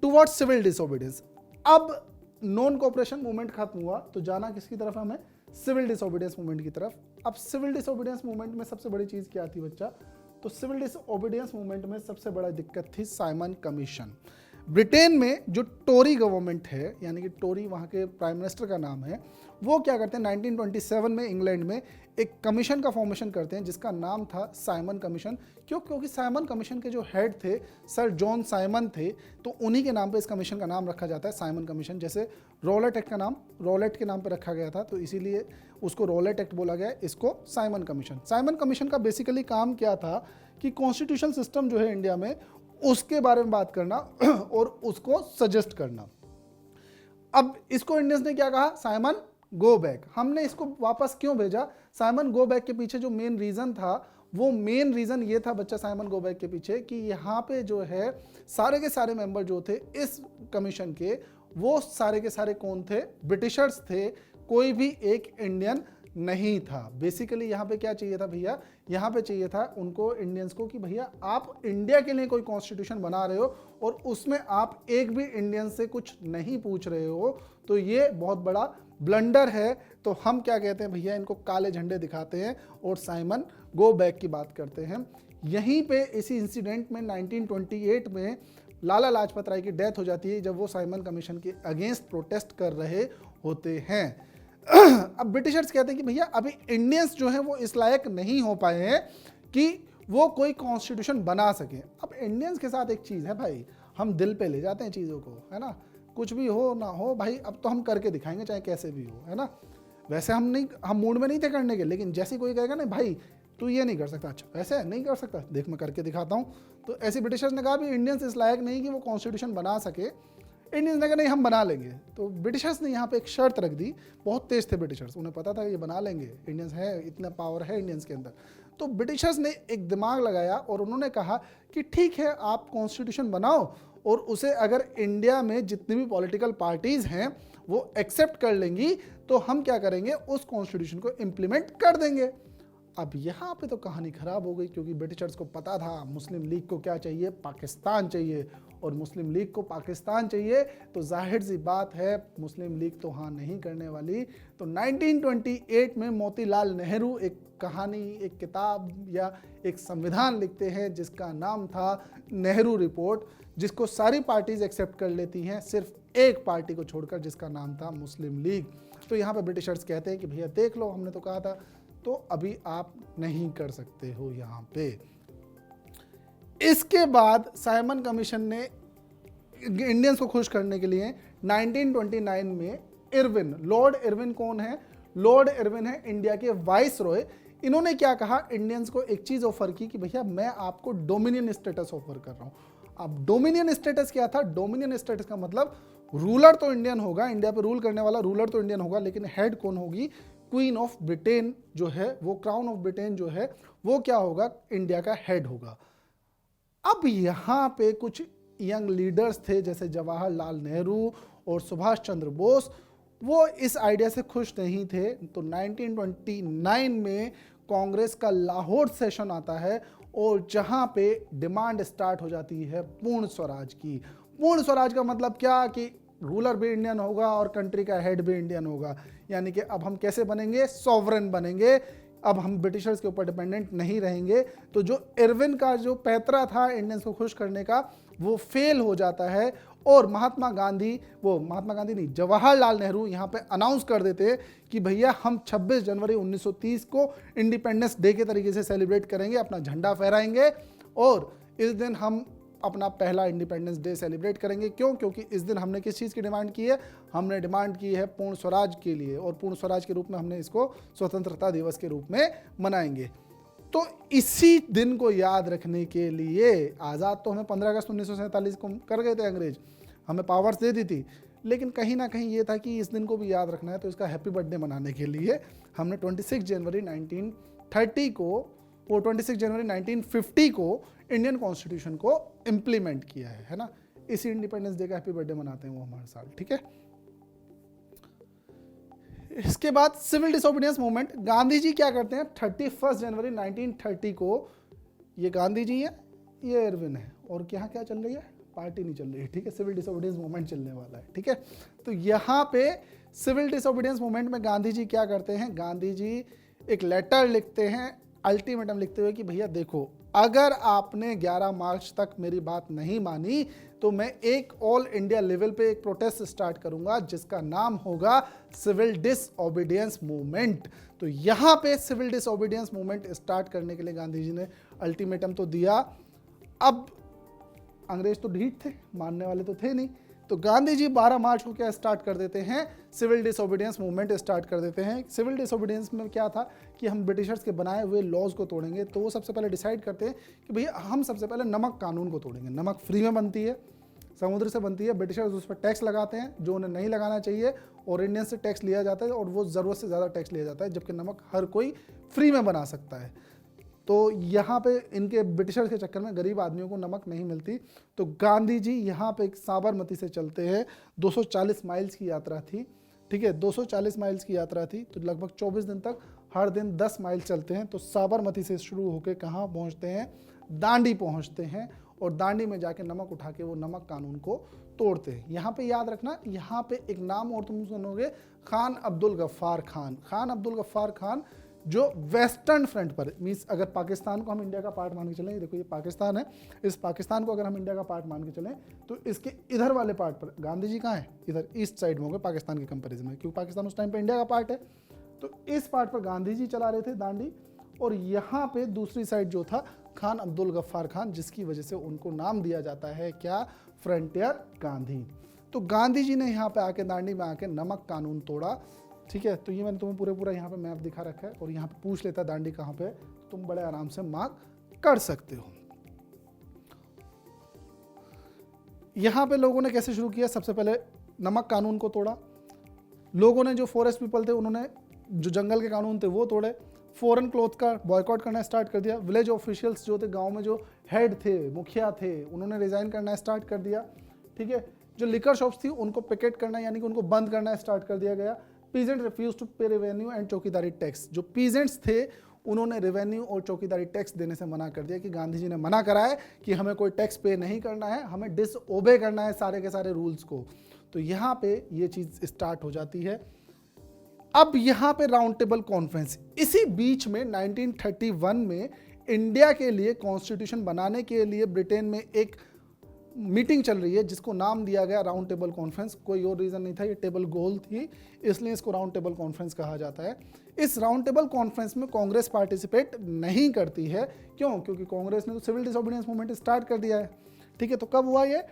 Towards civil disobedience. अब नॉन कोऑपरेशन मूवमेंट खत्म हुआ तो जाना किसकी तरफ? हमें सिविल डिसोबीडियंस मूवमेंट की तरफ। अब सिविल डिसोबीडियंस मूवमेंट में सबसे बड़ी चीज क्या थी बच्चा? तो सिविल डिसोबीडियंस मूवमेंट में सबसे बड़ा दिक्कत थी साइमन कमीशन। ब्रिटेन में जो टोरी गवर्नमेंट है, यानी कि टोरी वहाँ के प्राइम मिनिस्टर का नाम है, वो क्या करते हैं 1927 में इंग्लैंड में एक कमीशन का फॉर्मेशन करते हैं जिसका नाम था साइमन कमीशन। क्योंकि साइमन कमीशन के जो हेड थे सर जॉन साइमन थे, तो उन्हीं के नाम पे इस कमीशन का नाम रखा जाता है साइमन कमीशन। जैसे रॉलेट एक्ट का नाम रॉलेट के नाम पे रखा गया था, तो इसीलिए उसको रॉलेट एक्ट बोला गया, इसको साइमन कमीशन। साइमन कमीशन का बेसिकली काम क्या था कि कॉन्स्टिट्यूशन सिस्टम जो है इंडिया में उसके बारे में बात करना और उसको सजेस्ट करना। अब इसको इंडियंस ने क्या कहा, साइमन गो बैक। हमने इसको वापस क्यों भेजा, साइमन गो बैक के पीछे जो मेन रीजन था, वो मेन रीजन ये था बच्चा साइमन गो बैक के पीछे कि यहाँ पे जो है सारे के सारे मेंबर जो थे इस कमीशन के, वो सारे के सारे कौन थे, ब्रिटिशर्स थे, कोई भी एक इंडियन नहीं था। बेसिकली यहाँ पे क्या चाहिए था भैया, यहाँ पे चाहिए था उनको इंडियंस को कि भैया आप इंडिया के लिए कोई कॉन्स्टिट्यूशन बना रहे हो और उसमें आप एक भी इंडियन से कुछ नहीं पूछ रहे हो, तो ये बहुत बड़ा ब्लंडर है। तो हम क्या कहते हैं भैया, इनको काले झंडे दिखाते हैं और साइमन गो बैक की बात करते हैं। यहीं पे इसी इंसिडेंट में 1928 में लाला लाजपत राय की डेथ हो जाती है जब वो साइमन कमीशन के अगेंस्ट प्रोटेस्ट कर रहे होते हैं। अब ब्रिटिशर्स कहते हैं कि भैया अभी इंडियंस जो हैं वो इस लायक नहीं हो पाए हैं कि वो कोई कॉन्स्टिट्यूशन बना सके। अब इंडियंस के साथ एक चीज़ है भाई, हम दिल पे ले जाते हैं चीज़ों को, है ना, कुछ भी हो ना हो भाई, अब तो हम करके दिखाएंगे चाहे कैसे भी हो, है ना। वैसे हम मूड में नहीं थे करने के, लेकिन जैसे कोई कहेगा ना भाई तू ये नहीं कर सकता, अच्छा ऐसे नहीं कर सकता, देख मैं करके दिखाता हूँ। तो ऐसे ब्रिटिशर्स ने कहा भी इंडियंस इस लायक नहीं कि वो कॉन्स्टिट्यूशन बना सके। इंडियंस ने कहा नहीं हम बना लेंगे। तो ब्रिटिशर्स ने यहाँ पे एक शर्त रख दी, बहुत तेज थे ब्रिटिशर्स, उन्हें पता था ये बना लेंगे, इंडियंस है, इतना पावर है इंडियंस के अंदर। तो ब्रिटिशर्स ने एक दिमाग लगाया और उन्होंने कहा कि ठीक है आप कॉन्स्टिट्यूशन बनाओ और उसे अगर इंडिया में जितनी भी पॉलिटिकल पार्टीज हैं वो एक्सेप्ट कर लेंगी तो हम क्या करेंगे, उस कॉन्स्टिट्यूशन को इम्प्लीमेंट कर देंगे। अब यहाँ पे तो कहानी खराब हो गई, क्योंकि ब्रिटिशर्स को पता था मुस्लिम लीग को क्या चाहिए, पाकिस्तान चाहिए, और मुस्लिम लीग को पाकिस्तान चाहिए, तो जाहिर सी बात है मुस्लिम लीग तो हाँ नहीं करने वाली। तो 1928 में मोतीलाल नेहरू एक कहानी, एक किताब या एक संविधान लिखते हैं जिसका नाम था नेहरू रिपोर्ट, जिसको सारी पार्टीज एक्सेप्ट कर लेती हैं, सिर्फ एक पार्टी को छोड़कर जिसका नाम था मुस्लिम लीग। तो यहाँ पे ब्रिटिशर्स कहते हैं कि भैया देख लो, हमने तो कहा था, तो अभी आप नहीं कर सकते हो यहाँ पे। इसके बाद साइमन कमीशन ने इंडियंस को खुश करने के लिए 1929 में इरविन, लॉर्ड इरविन कौन है, लॉर्ड इरविन है इंडिया के वाइस रॉय। इन्होंने क्या कहा, इंडियंस को एक चीज ऑफर की कि भैया मैं आपको डोमिनियन स्टेटस ऑफर कर रहा हूं। अब डोमिनियन स्टेटस क्या था, डोमिनियन स्टेटस का मतलब रूलर तो इंडियन होगा, इंडिया पे रूल करने वाला रूलर तो इंडियन होगा, लेकिन हेड कौन होगी, क्वीन ऑफ ब्रिटेन जो है, वो क्राउन ऑफ ब्रिटेन जो है वो क्या होगा, इंडिया का हेड होगा। अब यहाँ पे कुछ यंग लीडर्स थे जैसे जवाहरलाल नेहरू और सुभाष चंद्र बोस, वो इस आइडिया से खुश नहीं थे। तो 1929 में कांग्रेस का लाहौर सेशन आता है और जहाँ पे डिमांड स्टार्ट हो जाती है पूर्ण स्वराज की। पूर्ण स्वराज का मतलब क्या कि रूलर भी इंडियन होगा और कंट्री का हेड भी इंडियन होगा, यानी कि अब हम कैसे बनेंगे, सॉवरेन बनेंगे, अब हम ब्रिटिशर्स के ऊपर डिपेंडेंट नहीं रहेंगे। तो जो इरविन का जो पैतरा था इंडियंस को खुश करने का, वो फेल हो जाता है और महात्मा गांधी नहीं, जवाहरलाल नेहरू यहाँ पे अनाउंस कर देते कि भैया हम 26 जनवरी 1930 को इंडिपेंडेंस डे के तरीके से सेलिब्रेट करेंगे, अपना झंडा फहराएंगे और इस दिन हम अपना पहला इंडिपेंडेंस डे सेलिब्रेट करेंगे। क्यों, क्योंकि इस दिन हमने किस चीज़ की डिमांड की है, हमने डिमांड की है पूर्ण स्वराज के लिए, और पूर्ण स्वराज के रूप में हमने इसको स्वतंत्रता दिवस के रूप में मनाएंगे। तो इसी दिन को याद रखने के लिए, आज़ाद तो हमें 15 अगस्त 1947 को कर गए थे अंग्रेज, हमें पावर्स दे दी थी, लेकिन कहीं ना कहीं ये था कि इस दिन को भी याद रखना है, तो इसका हैप्पी बर्थडे मनाने के लिए हमने 26 जनवरी 1930 को और 26 जनवरी 1950 को इंडियन कॉन्स्टिट्यूशन को इम्प्लीमेंट किया है ना। इसी इंडिपेंडेंस डे का हैप्पी बर्थडे मनाते हैं वो हमारे साल, ठीक है। इसके बाद civil disobedience movement, Gandhi ji क्या करते हैं, 31 जनवरी 1930 को, ये गांधी जी है, ये इरविन है, और यहाँ क्या चल रही है, पार्टी नहीं चल रही है, ठीक है, सिविल डिसोबीडियंस मूवमेंट चलने वाला है, ठीक है। तो यहाँ पे सिविल डिसोबीडियंस मूवमेंट में गांधी जी क्या करते हैं, गांधी जी एक लेटर लिखते हैं, अल्टीमेटम लिखते हुए कि भैया देखो, अगर आपने 11 मार्च तक मेरी बात नहीं मानी तो मैं एक ऑल इंडिया लेवल पे एक प्रोटेस्ट स्टार्ट करूंगा जिसका नाम होगा सिविल डिसओबीडियंस मूवमेंट। तो यहाँ पे सिविल डिसओबीडियंस मूवमेंट स्टार्ट करने के लिए गांधी जी ने अल्टीमेटम तो दिया। अब अंग्रेज तो ढीठ थे, मानने वाले तो थे नहीं, तो गांधी जी 12 मार्च को क्या स्टार्ट कर देते हैं, सिविल डिसओबीडियंस मूवमेंट स्टार्ट कर देते हैं। सिविल डिसओबीडियंस में क्या था कि हम ब्रिटिशर्स के बनाए हुए लॉज को तोड़ेंगे। तो वो सबसे पहले डिसाइड करते हैं कि भैया हम सबसे पहले नमक कानून को तोड़ेंगे। नमक फ्री में बनती है, समुद्र से बनती है, ब्रिटिशर्स उस पर टैक्स लगाते हैं जो उन्हें नहीं लगाना चाहिए, और इंडियन से टैक्स लिया जाता है, और वो ज़रूरत से ज़्यादा टैक्स लिया जाता है, जबकि नमक हर कोई फ्री में बना सकता है। तो यहाँ पे इनके ब्रिटिशर्स के चक्कर में गरीब आदमियों को नमक नहीं मिलती। तो गांधी जी यहाँ पे एक साबरमती से चलते हैं, 240 माइल्स की यात्रा थी, ठीक है, 240 माइल्स की यात्रा थी। तो लगभग 24 दिन तक हर दिन 10 माइल चलते हैं। तो साबरमती से शुरू होकर कहाँ पहुँचते हैं, दांडी पहुँचते हैं, और दांडी में जाके नमक उठा के वो नमक कानून को तोड़ते हैं। यहाँ पे याद रखना, यहाँ पे एक नाम और तुम सुनोगे, खान अब्दुल गफ्फार खान। खान अब्दुल गफ्फार खान जो वेस्टर्न फ्रंट पर, मीन्स अगर पाकिस्तान को हम इंडिया का पार्ट मान के चलें, देखो ये पाकिस्तान है, इस पाकिस्तान को अगर हम इंडिया का पार्ट मान के चलें तो इसके इधर वाले पार्ट पर गांधी जी कहाँ है, इधर ईस्ट साइड में हो गए पाकिस्तान के कंपैरिजन में, क्योंकि पाकिस्तान उस टाइम पे इंडिया का पार्ट है। तो इस पार्ट पर गांधी जी चला रहे थे दांडी, और यहाँ पे दूसरी साइड जो था खान अब्दुल गफ्फार खान, जिसकी वजह से उनको नाम दिया जाता है क्या, फ्रंटियर गांधी। तो गांधी जी ने यहाँ पे आके दांडी में आके नमक कानून तोड़ा, ठीक है। तो ये मैंने तुम्हें पूरा यहाँ पे मैप दिखा रखा है, और यहाँ पे पूछ लेता दांडी कहाँ पे, तुम बड़े आराम से मार्क कर सकते हो। यहाँ पे लोगों ने कैसे शुरू किया, सबसे पहले नमक कानून को तोड़ा। लोगों ने, जो फॉरेस्ट पीपल थे, उन्होंने जो जंगल के कानून थे वो तोड़े। फॉरेन क्लॉथ का बॉयकॉट करना स्टार्ट कर दिया। विलेज ऑफिशियल्स जो थे, गाँव में जो हेड थे, मुखिया थे, उन्होंने रिजाइन करना स्टार्ट कर दिया, ठीक है। जो लिकर शॉप्स थी उनको पिकेट करना, यानी कि उनको बंद करना स्टार्ट कर दिया गया। पीजेंट रिफ्यूज टू पे रेवेन्यू एंड चौकीदारी टैक्स। जो पीजेंट्स थे उन्होंने रेवेन्यू और चौकीदारी टैक्स देने से मना कर दिया, कि गांधी जी ने मना करा है कि हमें कोई टैक्स पे नहीं करना है, हमें डिसओबे करना है सारे के सारे रूल्स को। तो यहाँ पे ये चीज स्टार्ट हो जाती है। अब यहाँ पे राउंड टेबल कॉन्फ्रेंस, इसी बीच में 1931 में इंडिया के लिए कॉन्स्टिट्यूशन बनाने के लिए ब्रिटेन में एक मीटिंग चल रही है, जिसको नाम दिया गया राउंड टेबल कॉन्फ्रेंस। कोई और रीज़न नहीं था, ये टेबल गोल थी, इसलिए इसको राउंड टेबल कॉन्फ्रेंस कहा जाता है। इस राउंड टेबल कॉन्फ्रेंस में कांग्रेस पार्टिसिपेट नहीं करती है। क्यों? क्योंकि कांग्रेस ने तो सिविल डिसोबीडियंस मूवमेंट स्टार्ट कर दिया है, ठीक है। तो कब हुआ ये,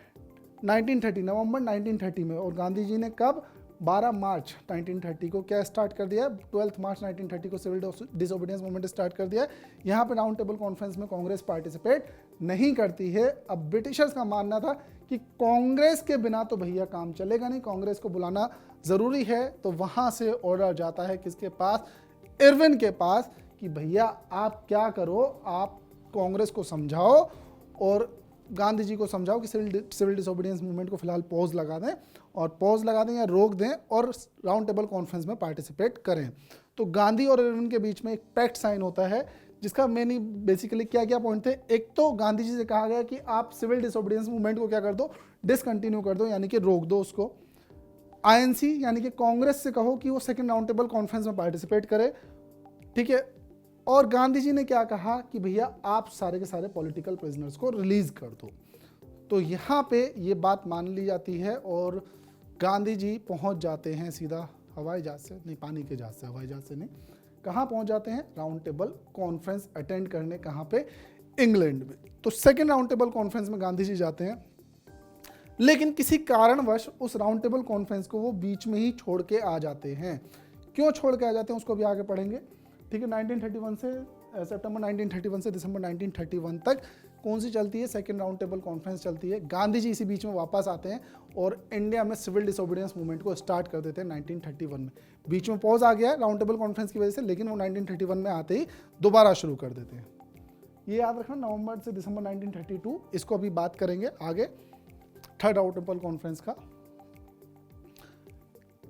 1930, नवंबर 1930 में। और गांधी जी ने कब, 12 मार्च 1930 को क्या स्टार्ट कर दिया, 12 मार्च 1930 को सिविल डिसोबीडियंस मूवमेंट स्टार्ट कर दिया। यहाँ पे राउंड टेबल कॉन्फ्रेंस में कांग्रेस पार्टिसिपेट नहीं करती है। अब ब्रिटिशर्स का मानना था कि कांग्रेस के बिना तो भैया काम चलेगा नहीं, कांग्रेस को बुलाना ज़रूरी है। तो वहाँ से ऑर्डर जाता है किसके पास, इरविन के पास, कि भैया आप क्या करो, आप कांग्रेस को समझाओ और गांधी जी को समझाओ कि सिविल डिसोबीडियंस मूवमेंट को फिलहाल पॉज लगा दें, और पॉज लगा दें या रोक दें, और राउंड टेबल कॉन्फ्रेंस में पार्टिसिपेट करें। तो गांधी और इरविन के बीच में एक पैक्ट साइन होता है, जिसका मेन बेसिकली क्या क्या पॉइंट थे। एक तो गांधी जी से कहा गया कि आप सिविल डिसोबीडियंस मूवमेंट को क्या कर दो, डिसकंटिन्यू कर दो, यानी कि रोक दो उसको। आईएनसी यानी कि कांग्रेस से कहो कि वो सेकेंड राउंड टेबल कॉन्फ्रेंस में पार्टिसिपेट करे, ठीक है। और गांधी जी ने क्या कहा कि भैया आप सारे के सारे पॉलिटिकल प्रिजनर्स को रिलीज कर दो। तो यहाँ पे ये बात मान ली जाती है, और गांधी जी पहुँच जाते हैं सीधा हवाई जहाज से, नहीं पानी के जहाज से, हवाई जहाज से नहीं, कहाँ पहुँच जाते हैं, राउंड टेबल कॉन्फ्रेंस अटेंड करने, कहाँ पे, इंग्लैंड में। तो सेकेंड राउंड टेबल कॉन्फ्रेंस में गांधी जी जाते हैं, लेकिन किसी कारणवश उस राउंड टेबल कॉन्फ्रेंस को वो बीच में ही छोड़ के आ जाते हैं। क्यों छोड़ के आ जाते हैं उसको भी आगे पढ़ेंगे, ठीक है। 1931 से सितंबर 1931 से दिसंबर 1931 तक कौन सी चलती है, सेकेंड राउंड टेबल कॉन्फ्रेंस चलती है। गांधी जी इसी बीच में वापस आते हैं और इंडिया में सिविल डिसोबीडियंस मूवमेंट को स्टार्ट कर देते हैं 1931 में। बीच में पॉज आ गया है राउंड टेबल कॉन्फ्रेंस की वजह से, लेकिन वो 1931 में आते ही दोबारा शुरू कर देते हैं। ये याद रखना, नवंबर से दिसंबर 1932, इसको अभी बात करेंगे आगे। थर्ड राउंड टेबल कॉन्फ्रेंस का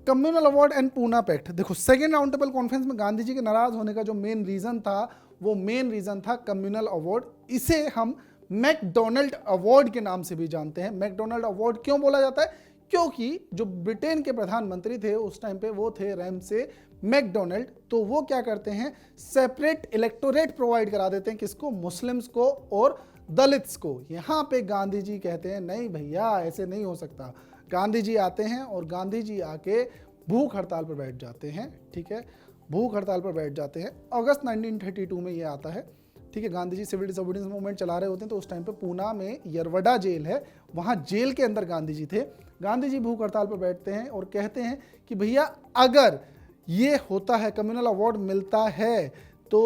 communal award and Poona pact. देखो सेकेंड राउंड टेबल कॉन्फ्रेंस में गांधी जी के नाराज होने का जो मेन रीजन था, वो मेन रीजन था कम्युनल अवार्ड। इसे हम मैकडोनल्ड अवार्ड के नाम से भी जानते हैं। मैकडोनल्ड अवार्ड क्यों बोला जाता है, क्योंकि जो ब्रिटेन के प्रधानमंत्री थे उस टाइम पे वो थे रैमसे मैकडोनल्ड। तो वो क्या करते हैं, सेपरेट इलेक्टोरेट प्रोवाइड करा देते हैं, किसको, मुस्लिम्स को और दलित्स को। यहाँ पे गांधी जी कहते हैं नहीं भैया ऐसे नहीं हो सकता। गांधी जी आते हैं और गांधी जी आके भूख हड़ताल पर बैठ जाते हैं, ठीक है, भूख हड़ताल पर बैठ जाते हैं। अगस्त 1932 में ये आता है, ठीक है। Gandhi ji civil disobedience movement चला रहे होते हैं, तो उस टाइम पे पूना में यरवड़ा जेल है, वहाँ जेल के अंदर गांधी जी थे। गांधी जी भूख हड़ताल पर बैठते हैं और कहते हैं कि भैया अगर ये होता है, कम्युनल अवार्ड मिलता है तो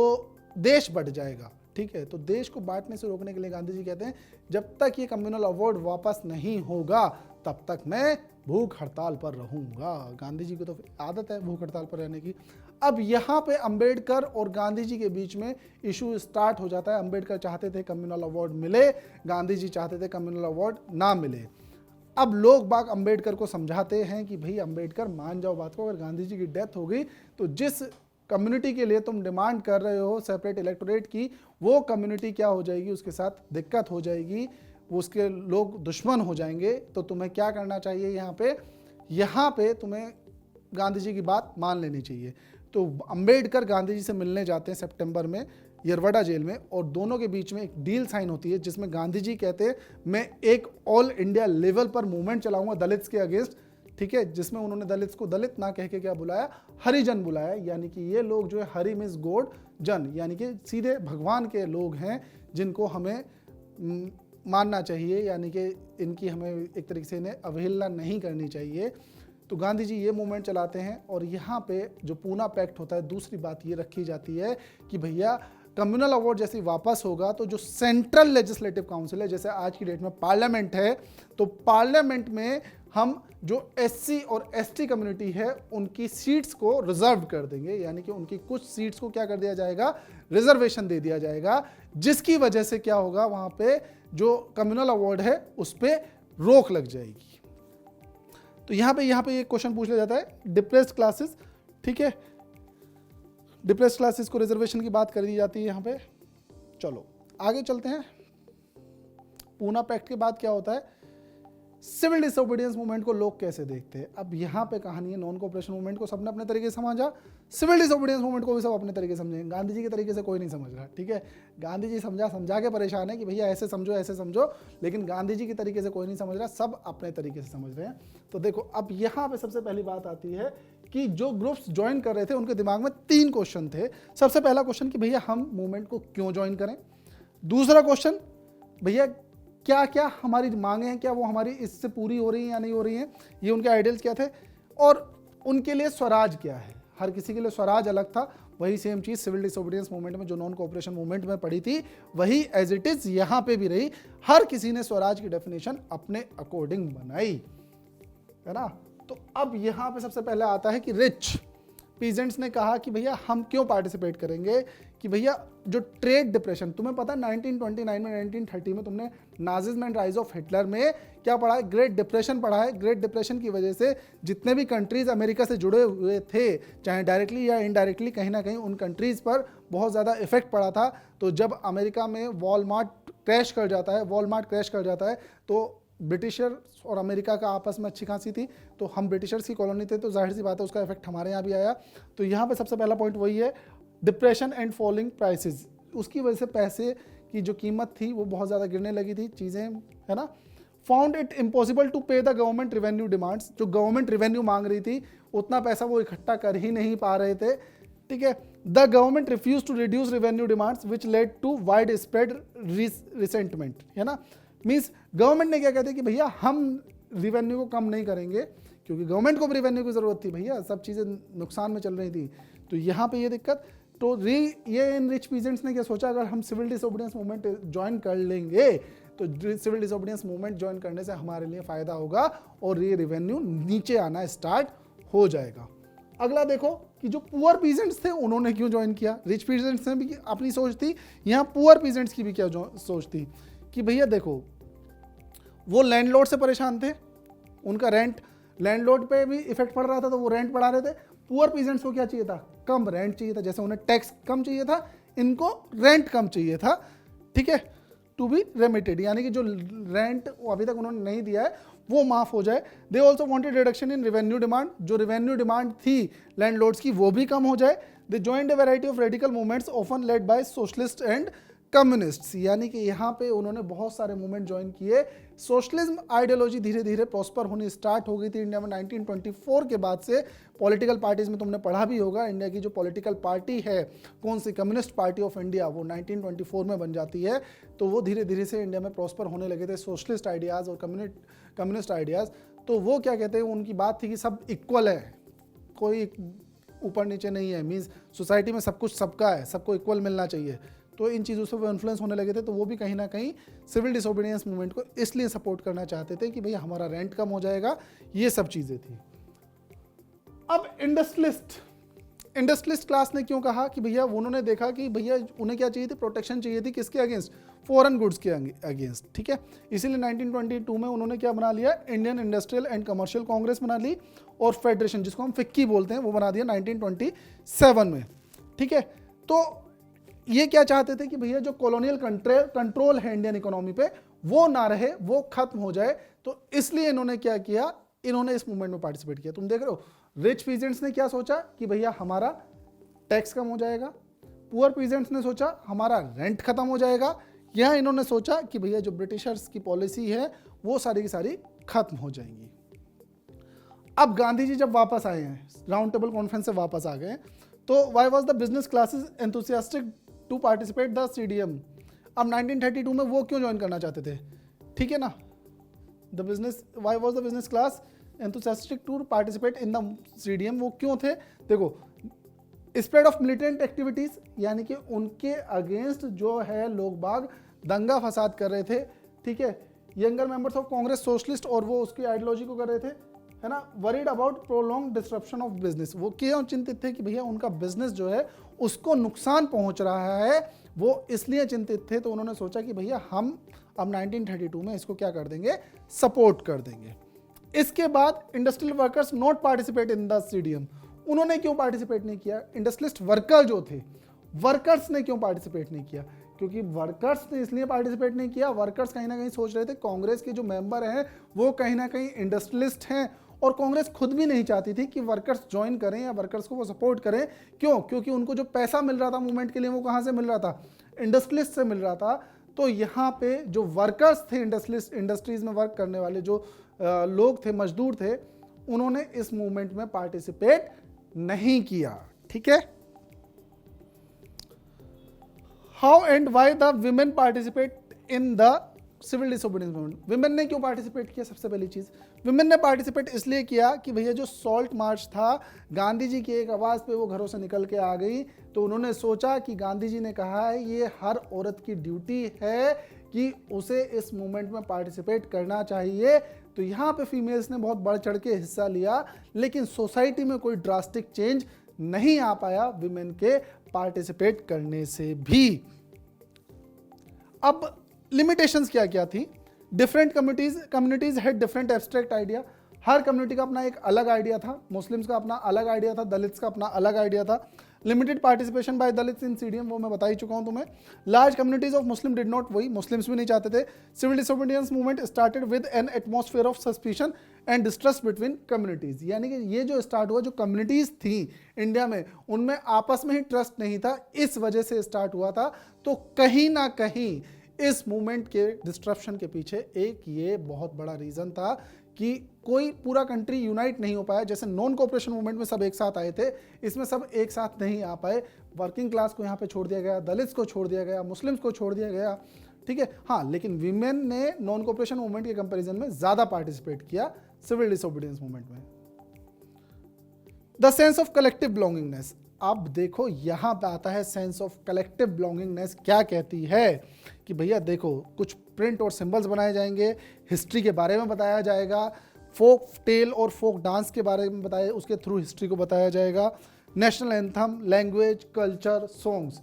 देश बढ़ जाएगा, ठीक है। तो देश को बांटने से रोकने के लिए गांधी जी कहते हैं जब तक ये कम्युनल अवार्ड वापस नहीं होगा तब तक मैं भूख हड़ताल पर रहूंगा। गांधी जी को तो आदत है भूख हड़ताल पर रहने की। अब यहाँ पे अंबेडकर और गांधी जी के बीच में इशू स्टार्ट हो जाता है। अंबेडकर चाहते थे कम्युनल अवार्ड मिले, गांधी जी चाहते थे कम्युनल अवार्ड ना मिले। अब लोग बाग अंबेडकर को समझाते हैं कि भाई अंबेडकर मान जाओ बात को, अगर गांधी जी की डेथ हो गई तो जिस कम्युनिटी के लिए तुम डिमांड कर रहे हो सेपरेट इलेक्टोरेट की, वो कम्युनिटी क्या हो जाएगी, उसके साथ दिक्कत हो जाएगी, उसके लोग दुश्मन हो जाएंगे। तो तुम्हें क्या करना चाहिए, यहाँ पे तुम्हें गांधी जी की बात मान लेनी चाहिए। तो अंबेडकर गांधी जी से मिलने जाते हैं सितंबर में यरवड़ा जेल में, और दोनों के बीच में एक डील साइन होती है जिसमें गांधी जी कहते हैं मैं एक ऑल इंडिया लेवल पर मूवमेंट चलाऊंगा दलित्स के अगेंस्ट, ठीक है, जिसमें उन्होंने दलित्स को दलित ना कह के क्या बुलाया, हरिजन बुलाया। यानी कि ये लोग जो है हरि मीन्स गॉड, जन यानी कि सीधे भगवान के लोग हैं जिनको हमें मानना चाहिए, यानी कि इनकी हमें एक तरीके से इन्हें अवहेलना नहीं करनी चाहिए। तो गांधी जी ये मूवमेंट चलाते हैं और यहाँ पे जो पूना पैक्ट होता है, दूसरी बात ये रखी जाती है कि भैया कम्युनल अवार्ड जैसे वापस होगा तो जो सेंट्रल लेजिस्लेटिव काउंसिल है, जैसे आज की डेट में पार्लियामेंट है, तो पार्लियामेंट में हम जो एससी और एसटी कम्युनिटी है उनकी सीट्स को रिजर्व कर देंगे, यानी कि उनकी कुछ सीट्स को क्या कर दिया जाएगा, रिजर्वेशन दे दिया जाएगा, जिसकी वजह से क्या होगा, वहां पे जो कम्युनल अवार्ड है उस पर रोक लग जाएगी। तो यहाँ पे एक क्वेश्चन पूछ लिया जाता है डिप्रेस्ड क्लासेस, ठीक है, डिप्रेस्ड क्लासेस को रिजर्वेशन की बात कर दी जाती है यहाँ पे। चलो आगे चलते हैं। पूना पैक्ट के बाद क्या होता है, सिविल डिसोबीडियंस मूवमेंट को लोग कैसे देखते हैं। अब यहाँ पे कहानी है, नॉन कोऑपरेशन मूवमेंट को सबने अपने तरीके से समझा, सिविल डिसोबीडियंस मूवमेंट को भी सब अपने तरीके से समझेंगे। गांधी जी के तरीके से कोई नहीं समझ रहा, ठीक है। गांधी जी समझा के परेशान है कि भैया ऐसे समझो, लेकिन गांधी जी के तरीके से कोई नहीं समझ रहा, सब अपने तरीके से समझ रहे हैं। तो देखो अब यहाँ पे सबसे पहली बात आती है कि जो ग्रुप्स ज्वाइन कर रहे थे उनके दिमाग में 3 क्वेश्चन थे। सबसे पहला क्वेश्चन कि भैया हम मूवमेंट को क्यों ज्वाइन करें। दूसरा क्वेश्चन, भैया क्या क्या हमारी मांगे हैं, क्या वो हमारी इससे पूरी हो रही हैं या नहीं हो रही हैं, ये उनके आइडियल्स क्या थे, और उनके लिए स्वराज क्या है। हर किसी के लिए स्वराज अलग था। वही सेम चीज़ सिविल डिसोबीडियंस मूवमेंट में जो नॉन कोऑपरेशन मूवमेंट में पड़ी थी, वही एज इट इज़ यहाँ पे भी रही। हर किसी ने स्वराज की डेफिनेशन अपने अकॉर्डिंग बनाई, है ना। तो अब यहाँ पे सबसे पहले आता है कि रिच पीजेंट्स ने कहा कि भैया हम क्यों पार्टिसिपेट करेंगे, कि भैया जो ट्रेड डिप्रेशन, तुम्हें पता है 1929 में 1930 में तुमने Nazism and rise of Hitler में क्या पढ़ा है, ग्रेट डिप्रेशन पढ़ा है। ग्रेट डिप्रेशन की वजह से जितने भी कंट्रीज अमेरिका से जुड़े हुए थे, चाहे डायरेक्टली या इनडायरेक्टली, कहीं ना कहीं उन कंट्रीज पर बहुत ज़्यादा इफेक्ट पड़ा था। तो जब अमेरिका में वॉलमार्ट क्रैश कर जाता है तो ब्रिटिशर और अमेरिका का आपस में अच्छी खासी थी, तो हम ब्रिटिशर्स की कॉलोनी थे, तो जाहिर सी बात है उसका इफेक्ट हमारे यहाँ भी आया। तो यहाँ पे सबसे पहला पॉइंट वही है, डिप्रेशन एंड फॉलिंग प्राइसेस। उसकी वजह से पैसे की जो कीमत थी वो बहुत ज़्यादा गिरने लगी थी, चीज़ें, है ना। फाउंड इट इम्पॉसिबल टू पे द गवर्नमेंट रेवेन्यू डिमांड्स। जो गवर्नमेंट रेवेन्यू मांग रही थी उतना पैसा वो इकट्ठा कर ही नहीं पा रहे थे, ठीक है। The government refuse to reduce revenue demands which led to wide spread resentment, है ना। मीन्स गवर्नमेंट ने क्या कहते कि भैया हम रिवेन्यू को कम नहीं करेंगे, क्योंकि गवर्नमेंट को भी रिवेन्यू की जरूरत थी, भैया सब चीज़ें नुकसान में चल रही थी। तो यहाँ पे ये दिक्कत, तो ये इन रिच पीजेंट्स ने क्या सोचा, अगर हम सिविल डिसोबीडियंस मूवमेंट ज्वाइन कर लेंगे तो सिविल डिसोबीडियंस मूवमेंट ज्वाइन करने से हमारे लिए फ़ायदा होगा और ये रिवेन्यू नीचे आना स्टार्ट हो जाएगा। अगला देखो कि जो पुअर पीजेंट्स थे उन्होंने क्यों ज्वाइन किया। रिच पीजेंट्स ने भी अपनी सोच थी, यहाँ पुअर पीजेंट्स की भी क्या सोच थी कि भैया देखो वो लैंडलॉर्ड से परेशान थे, उनका रेंट, लैंडलॉर्ड पे भी इफेक्ट पड़ रहा था, तो वो रेंट बढ़ा रहे थे। पुअर पीजेंट्स को क्या चाहिए था, कम रेंट चाहिए था, जैसे उन्हें टैक्स कम चाहिए था, इनको रेंट कम चाहिए था, ठीक है, टू बी रेमिटेड, यानी कि जो रेंट अभी तक उन्होंने नहीं दिया है वो माफ हो जाए। They also wanted reduction in revenue demand, जो रेवेन्यू डिमांड थी लैंडलॉर्ड्स की वो भी कम हो जाए। They joined a variety of radical movements often led by socialist and communists, यानी कि यहाँ पे उन्होंने बहुत सारे मूवमेंट ज्वाइन किए। सोशलिज्म आइडियोलॉजी धीरे धीरे प्रॉस्पर होनी स्टार्ट हो गई थी इंडिया में 1924 के बाद से। पॉलिटिकल पार्टीज में तुमने पढ़ा भी होगा, इंडिया की जो पॉलिटिकल पार्टी है कौन सी, कम्युनिस्ट पार्टी ऑफ इंडिया, वो 1924 में बन जाती है। तो वो धीरे धीरे से इंडिया में प्रॉस्पर होने लगे थे सोशलिस्ट आइडियाज़ और कम्युनिस्ट आइडियाज़। तो वो क्या कहते हैं, उनकी बात थी कि सब इक्वल है, कोई ऊपर नीचे नहीं है, मीन्स सोसाइटी में सब कुछ सबका है, सबको इक्वल मिलना चाहिए। तो इन चीज़ों से वो इन्फ्लुएंस होने लगे थे। तो वो भी कहीं ना कहीं सिविल डिसोबीडियंस मूवमेंट को इसलिए सपोर्ट करना चाहते थे कि भैया हमारा रेंट कम हो जाएगा, ये सब चीज़ें थी। अब इंडस्ट्रियलिस्ट क्लास ने क्यों कहा कि भैया, उन्होंने देखा कि भैया उन्हें क्या चाहिए थी, प्रोटेक्शन चाहिए थी, किसके अगेंस्ट, फॉरेन गुड्स के अगेंस्ट, ठीक है। इसीलिए 1922 में उन्होंने क्या बना लिया, Indian industrial and commercial Congress बना ली, और फेडरेशन जिसको हम फिक्की बोलते हैं वो बना दिया 1927 में, ठीक है। तो ये क्या चाहते थे कि भैया जो कॉलोनियल कंट्रोल है इंडियन इकोनॉमी पे वो ना रहे, वो खत्म हो जाए। तो इसलिए इन्होंने क्या किया, इन्होंने इस मूवमेंट में पार्टिसिपेट किया। तुम देख रहे हो, रिच पीजेंट्स ने क्या सोचा कि भैया हमारा टैक्स कम हो जाएगा, पुअर पीजेंट्स ने सोचा हमारा रेंट खत्म हो जाएगा, यह इन्होंने सोचा कि भैया जो ब्रिटिशर्स की पॉलिसी है वो सारी की सारी खत्म हो जाएंगी। अब गांधी जी जब वापस आए हैं, राउंड टेबल कॉन्फ्रेंस से वापस आ गए, तो why was the business classes enthusiastic to participate the CDM। अब 1932 में वो क्यों ज्वाइन करना चाहते थे, ठीक है ना, the business, why was the business class enthusiastic to participate in the CDM, वो क्यों थे, देखो, स्प्रेड ऑफ मिलिटेंट एक्टिविटीज, यानी कि उनके अगेंस्ट जो है लोग बाग दंगा फसाद कर रहे थे, ठीक है। Younger members of Congress socialist, और वो उसकी आइडियोलॉजी को कर रहे थे, है ना। Worried about prolong disruption of business, वो क्यों चिंतित थे कि भैया उनका बिजनेस जो है उसको नुकसान पहुंच रहा है, वो इसलिए चिंतित थे। तो उन्होंने सोचा कि भैया हम अब 1932 में इसको क्या कर देंगे, सपोर्ट कर देंगे। इसके बाद industrial workers not participate in the CDM, उन्होंने क्यों पार्टिसिपेट नहीं किया, इंडस्ट्रियलिस्ट वर्कर जो थे, वर्कर्स ने क्यों पार्टिसिपेट नहीं किया, क्योंकि वर्कर्स ने इसलिए पार्टिसिपेट नहीं किया, वर्कर्स कहीं ना कहीं सोच रहे थे कांग्रेस के जो मेंबर हैं वो कहीं ना कहीं इंडस्ट्रियलिस्ट हैं, और कांग्रेस खुद भी नहीं चाहती थी कि वर्कर्स ज्वाइन करें या वर्कर्स को वो सपोर्ट करें। क्यों, क्योंकि उनको जो पैसा मिल रहा था मूवमेंट के लिए वो कहाँ से मिल रहा था, इंडस्ट्रियलिस्ट से मिल रहा था। तो यहाँ पे जो वर्कर्स थे, इंडस्ट्रीज में वर्क करने वाले जो लोग थे, मजदूर थे, उन्होंने इस मूवमेंट में पार्टिसिपेट नहीं किया, ठीक है। How and why the women participate in the civil disobedience movement, women ने क्यों पार्टिसिपेट किया, सबसे पहली चीज विमेन ने पार्टिसिपेट इसलिए किया कि भैया जो सॉल्ट मार्च था, गांधी जी की एक आवाज पे वो घरों से निकल के आ गई। तो उन्होंने सोचा कि गांधी जी ने कहा है ये हर औरत की ड्यूटी है कि उसे इस मूवमेंट में पार्टिसिपेट करना चाहिए। तो यहाँ पे फीमेल्स ने बहुत बढ़ चढ़ के हिस्सा लिया, लेकिन सोसाइटी में कोई ड्रास्टिक चेंज नहीं आ पाया विमेन के पार्टिसिपेट करने से भी। अब लिमिटेशंस क्या क्या थी, different communities had different abstract idea, her community का अपना एक अलग आइडिया था, मुस्लिम्स का अपना अलग आइडिया था, दलित्स का अपना अलग आइडिया था। Limited participation by Dalits in CDM, वो मैं बता ही चुका हूं तुम्हें। Large communities of Muslim did not, वही मुस्लिम्स भी नहीं चाहते थे। Civil disobedience movement started with an atmosphere of suspicion and distrust between communities, यानी कि ये जो स्टार्ट हुआ, जो कम्युनिटीज थी इंडिया में उनमें आपस में ही ट्रस्ट नहीं था, इस वजह से स्टार्ट हुआ था। तो कहीं ना कहीं इस मूवमेंट के डिस्ट्रप्शन के पीछे एक ये बहुत बड़ा रीजन था कि कोई पूरा कंट्री यूनाइट नहीं हो पाया। जैसे नॉन कोऑपरेशन मूवमेंट में सब एक साथ आए थे, इसमें सब एक साथ नहीं आ पाए। वर्किंग क्लास को यहाँ पे छोड़ दिया गया, दलित्स को छोड़ दिया गया, मुस्लिम्स को छोड़ दिया गया, ठीक है। हाँ, लेकिन वीमेन ने नॉन कोऑपरेशन मूवमेंट के कंपैरिजन में ज्यादा पार्टिसिपेट किया सिविल डिसोबीडियंस मूवमेंट में। The sense of collective belongingness, अब देखो यहां पे आता है सेंस ऑफ कलेक्टिव बिलोंगिंगनेस क्या कहती है कि भैया देखो कुछ प्रिंट और सिंबल्स बनाए जाएंगे, हिस्ट्री के बारे में बताया जाएगा, फोक टेल और फोक डांस के बारे में बताया, उसके थ्रू हिस्ट्री को बताया जाएगा, national anthem, language, culture, songs.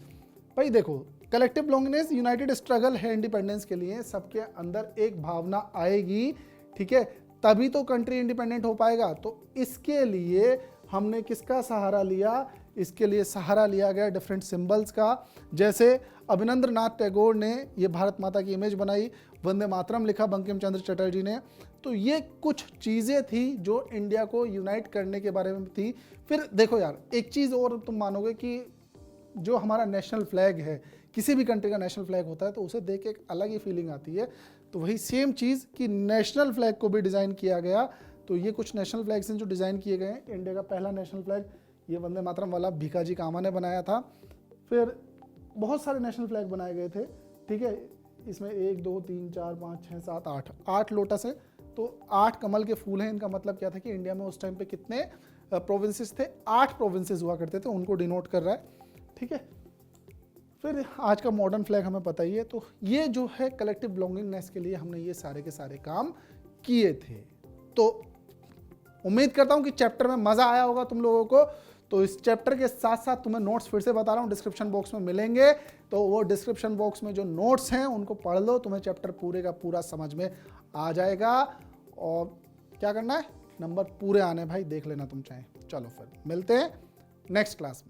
भाई देखो कलेक्टिव बिलोंगिंगनेस, यूनाइटेड स्ट्रगल है इंडिपेंडेंस के लिए, सबके अंदर एक भावना आएगी, ठीक है, तभी तो कंट्री इंडिपेंडेंट हो पाएगा। तो इसके लिए हमने किसका सहारा लिया, इसके लिए सहारा लिया गया डिफरेंट सिंबल्स का। जैसे अभिनंद्रनाथ टैगोर ने ये भारत माता की इमेज बनाई, वंदे मातरम लिखा बंकिम चंद्र चटर्जी ने। तो ये कुछ चीज़ें थी जो इंडिया को यूनाइट करने के बारे में थी। फिर देखो यार एक चीज़ और तुम मानोगे कि जो हमारा नेशनल फ्लैग है किसी भी कंट्री का नेशनल फ्लैग होता है तो उसे देख के एक अलग ही फीलिंग आती है। तो वही सेम चीज़ कि नेशनल फ्लैग को भी डिज़ाइन किया गया। तो ये कुछ नेशनल फ्लैग्स हैं जो डिज़ाइन किए गए हैं। इंडिया का पहला नेशनल फ्लैग ये वंदे मातरम वाला भीखाजी कामा ने बनाया था। फिर बहुत सारे नेशनल फ्लैग बनाए गए थे, ठीक है। इसमें 1 2 3 4 5 6 7 8 लोटस है। तो 8 कमल के फूल हैं। इनका मतलब क्या था कि इंडिया में उस टाइम पे कितने प्रोविंसेस थे, 8 प्रोविंसेस हुआ करते थे, उनको डिनोट कर रहा है, ठीक है। फिर आज का मॉडर्न फ्लैग हमें पता ही है। तो ये जो है कलेक्टिव बिलोंगिंगनेस के लिए हमने ये सारे के सारे काम किए थे। तो उम्मीद करता हूं कि चैप्टर में मजा आया होगा तुम लोगों को। तो इस चैप्टर के साथ साथ तुम्हें नोट्स फिर से बता रहा हूं डिस्क्रिप्शन बॉक्स में मिलेंगे। तो वो डिस्क्रिप्शन बॉक्स में जो नोट्स हैं उनको पढ़ लो, तुम्हें चैप्टर पूरे का पूरा समझ में आ जाएगा। और क्या करना है, नंबर पूरे आने भाई, देख लेना तुम चाहे। चलो फिर मिलते हैं नेक्स्ट क्लास में।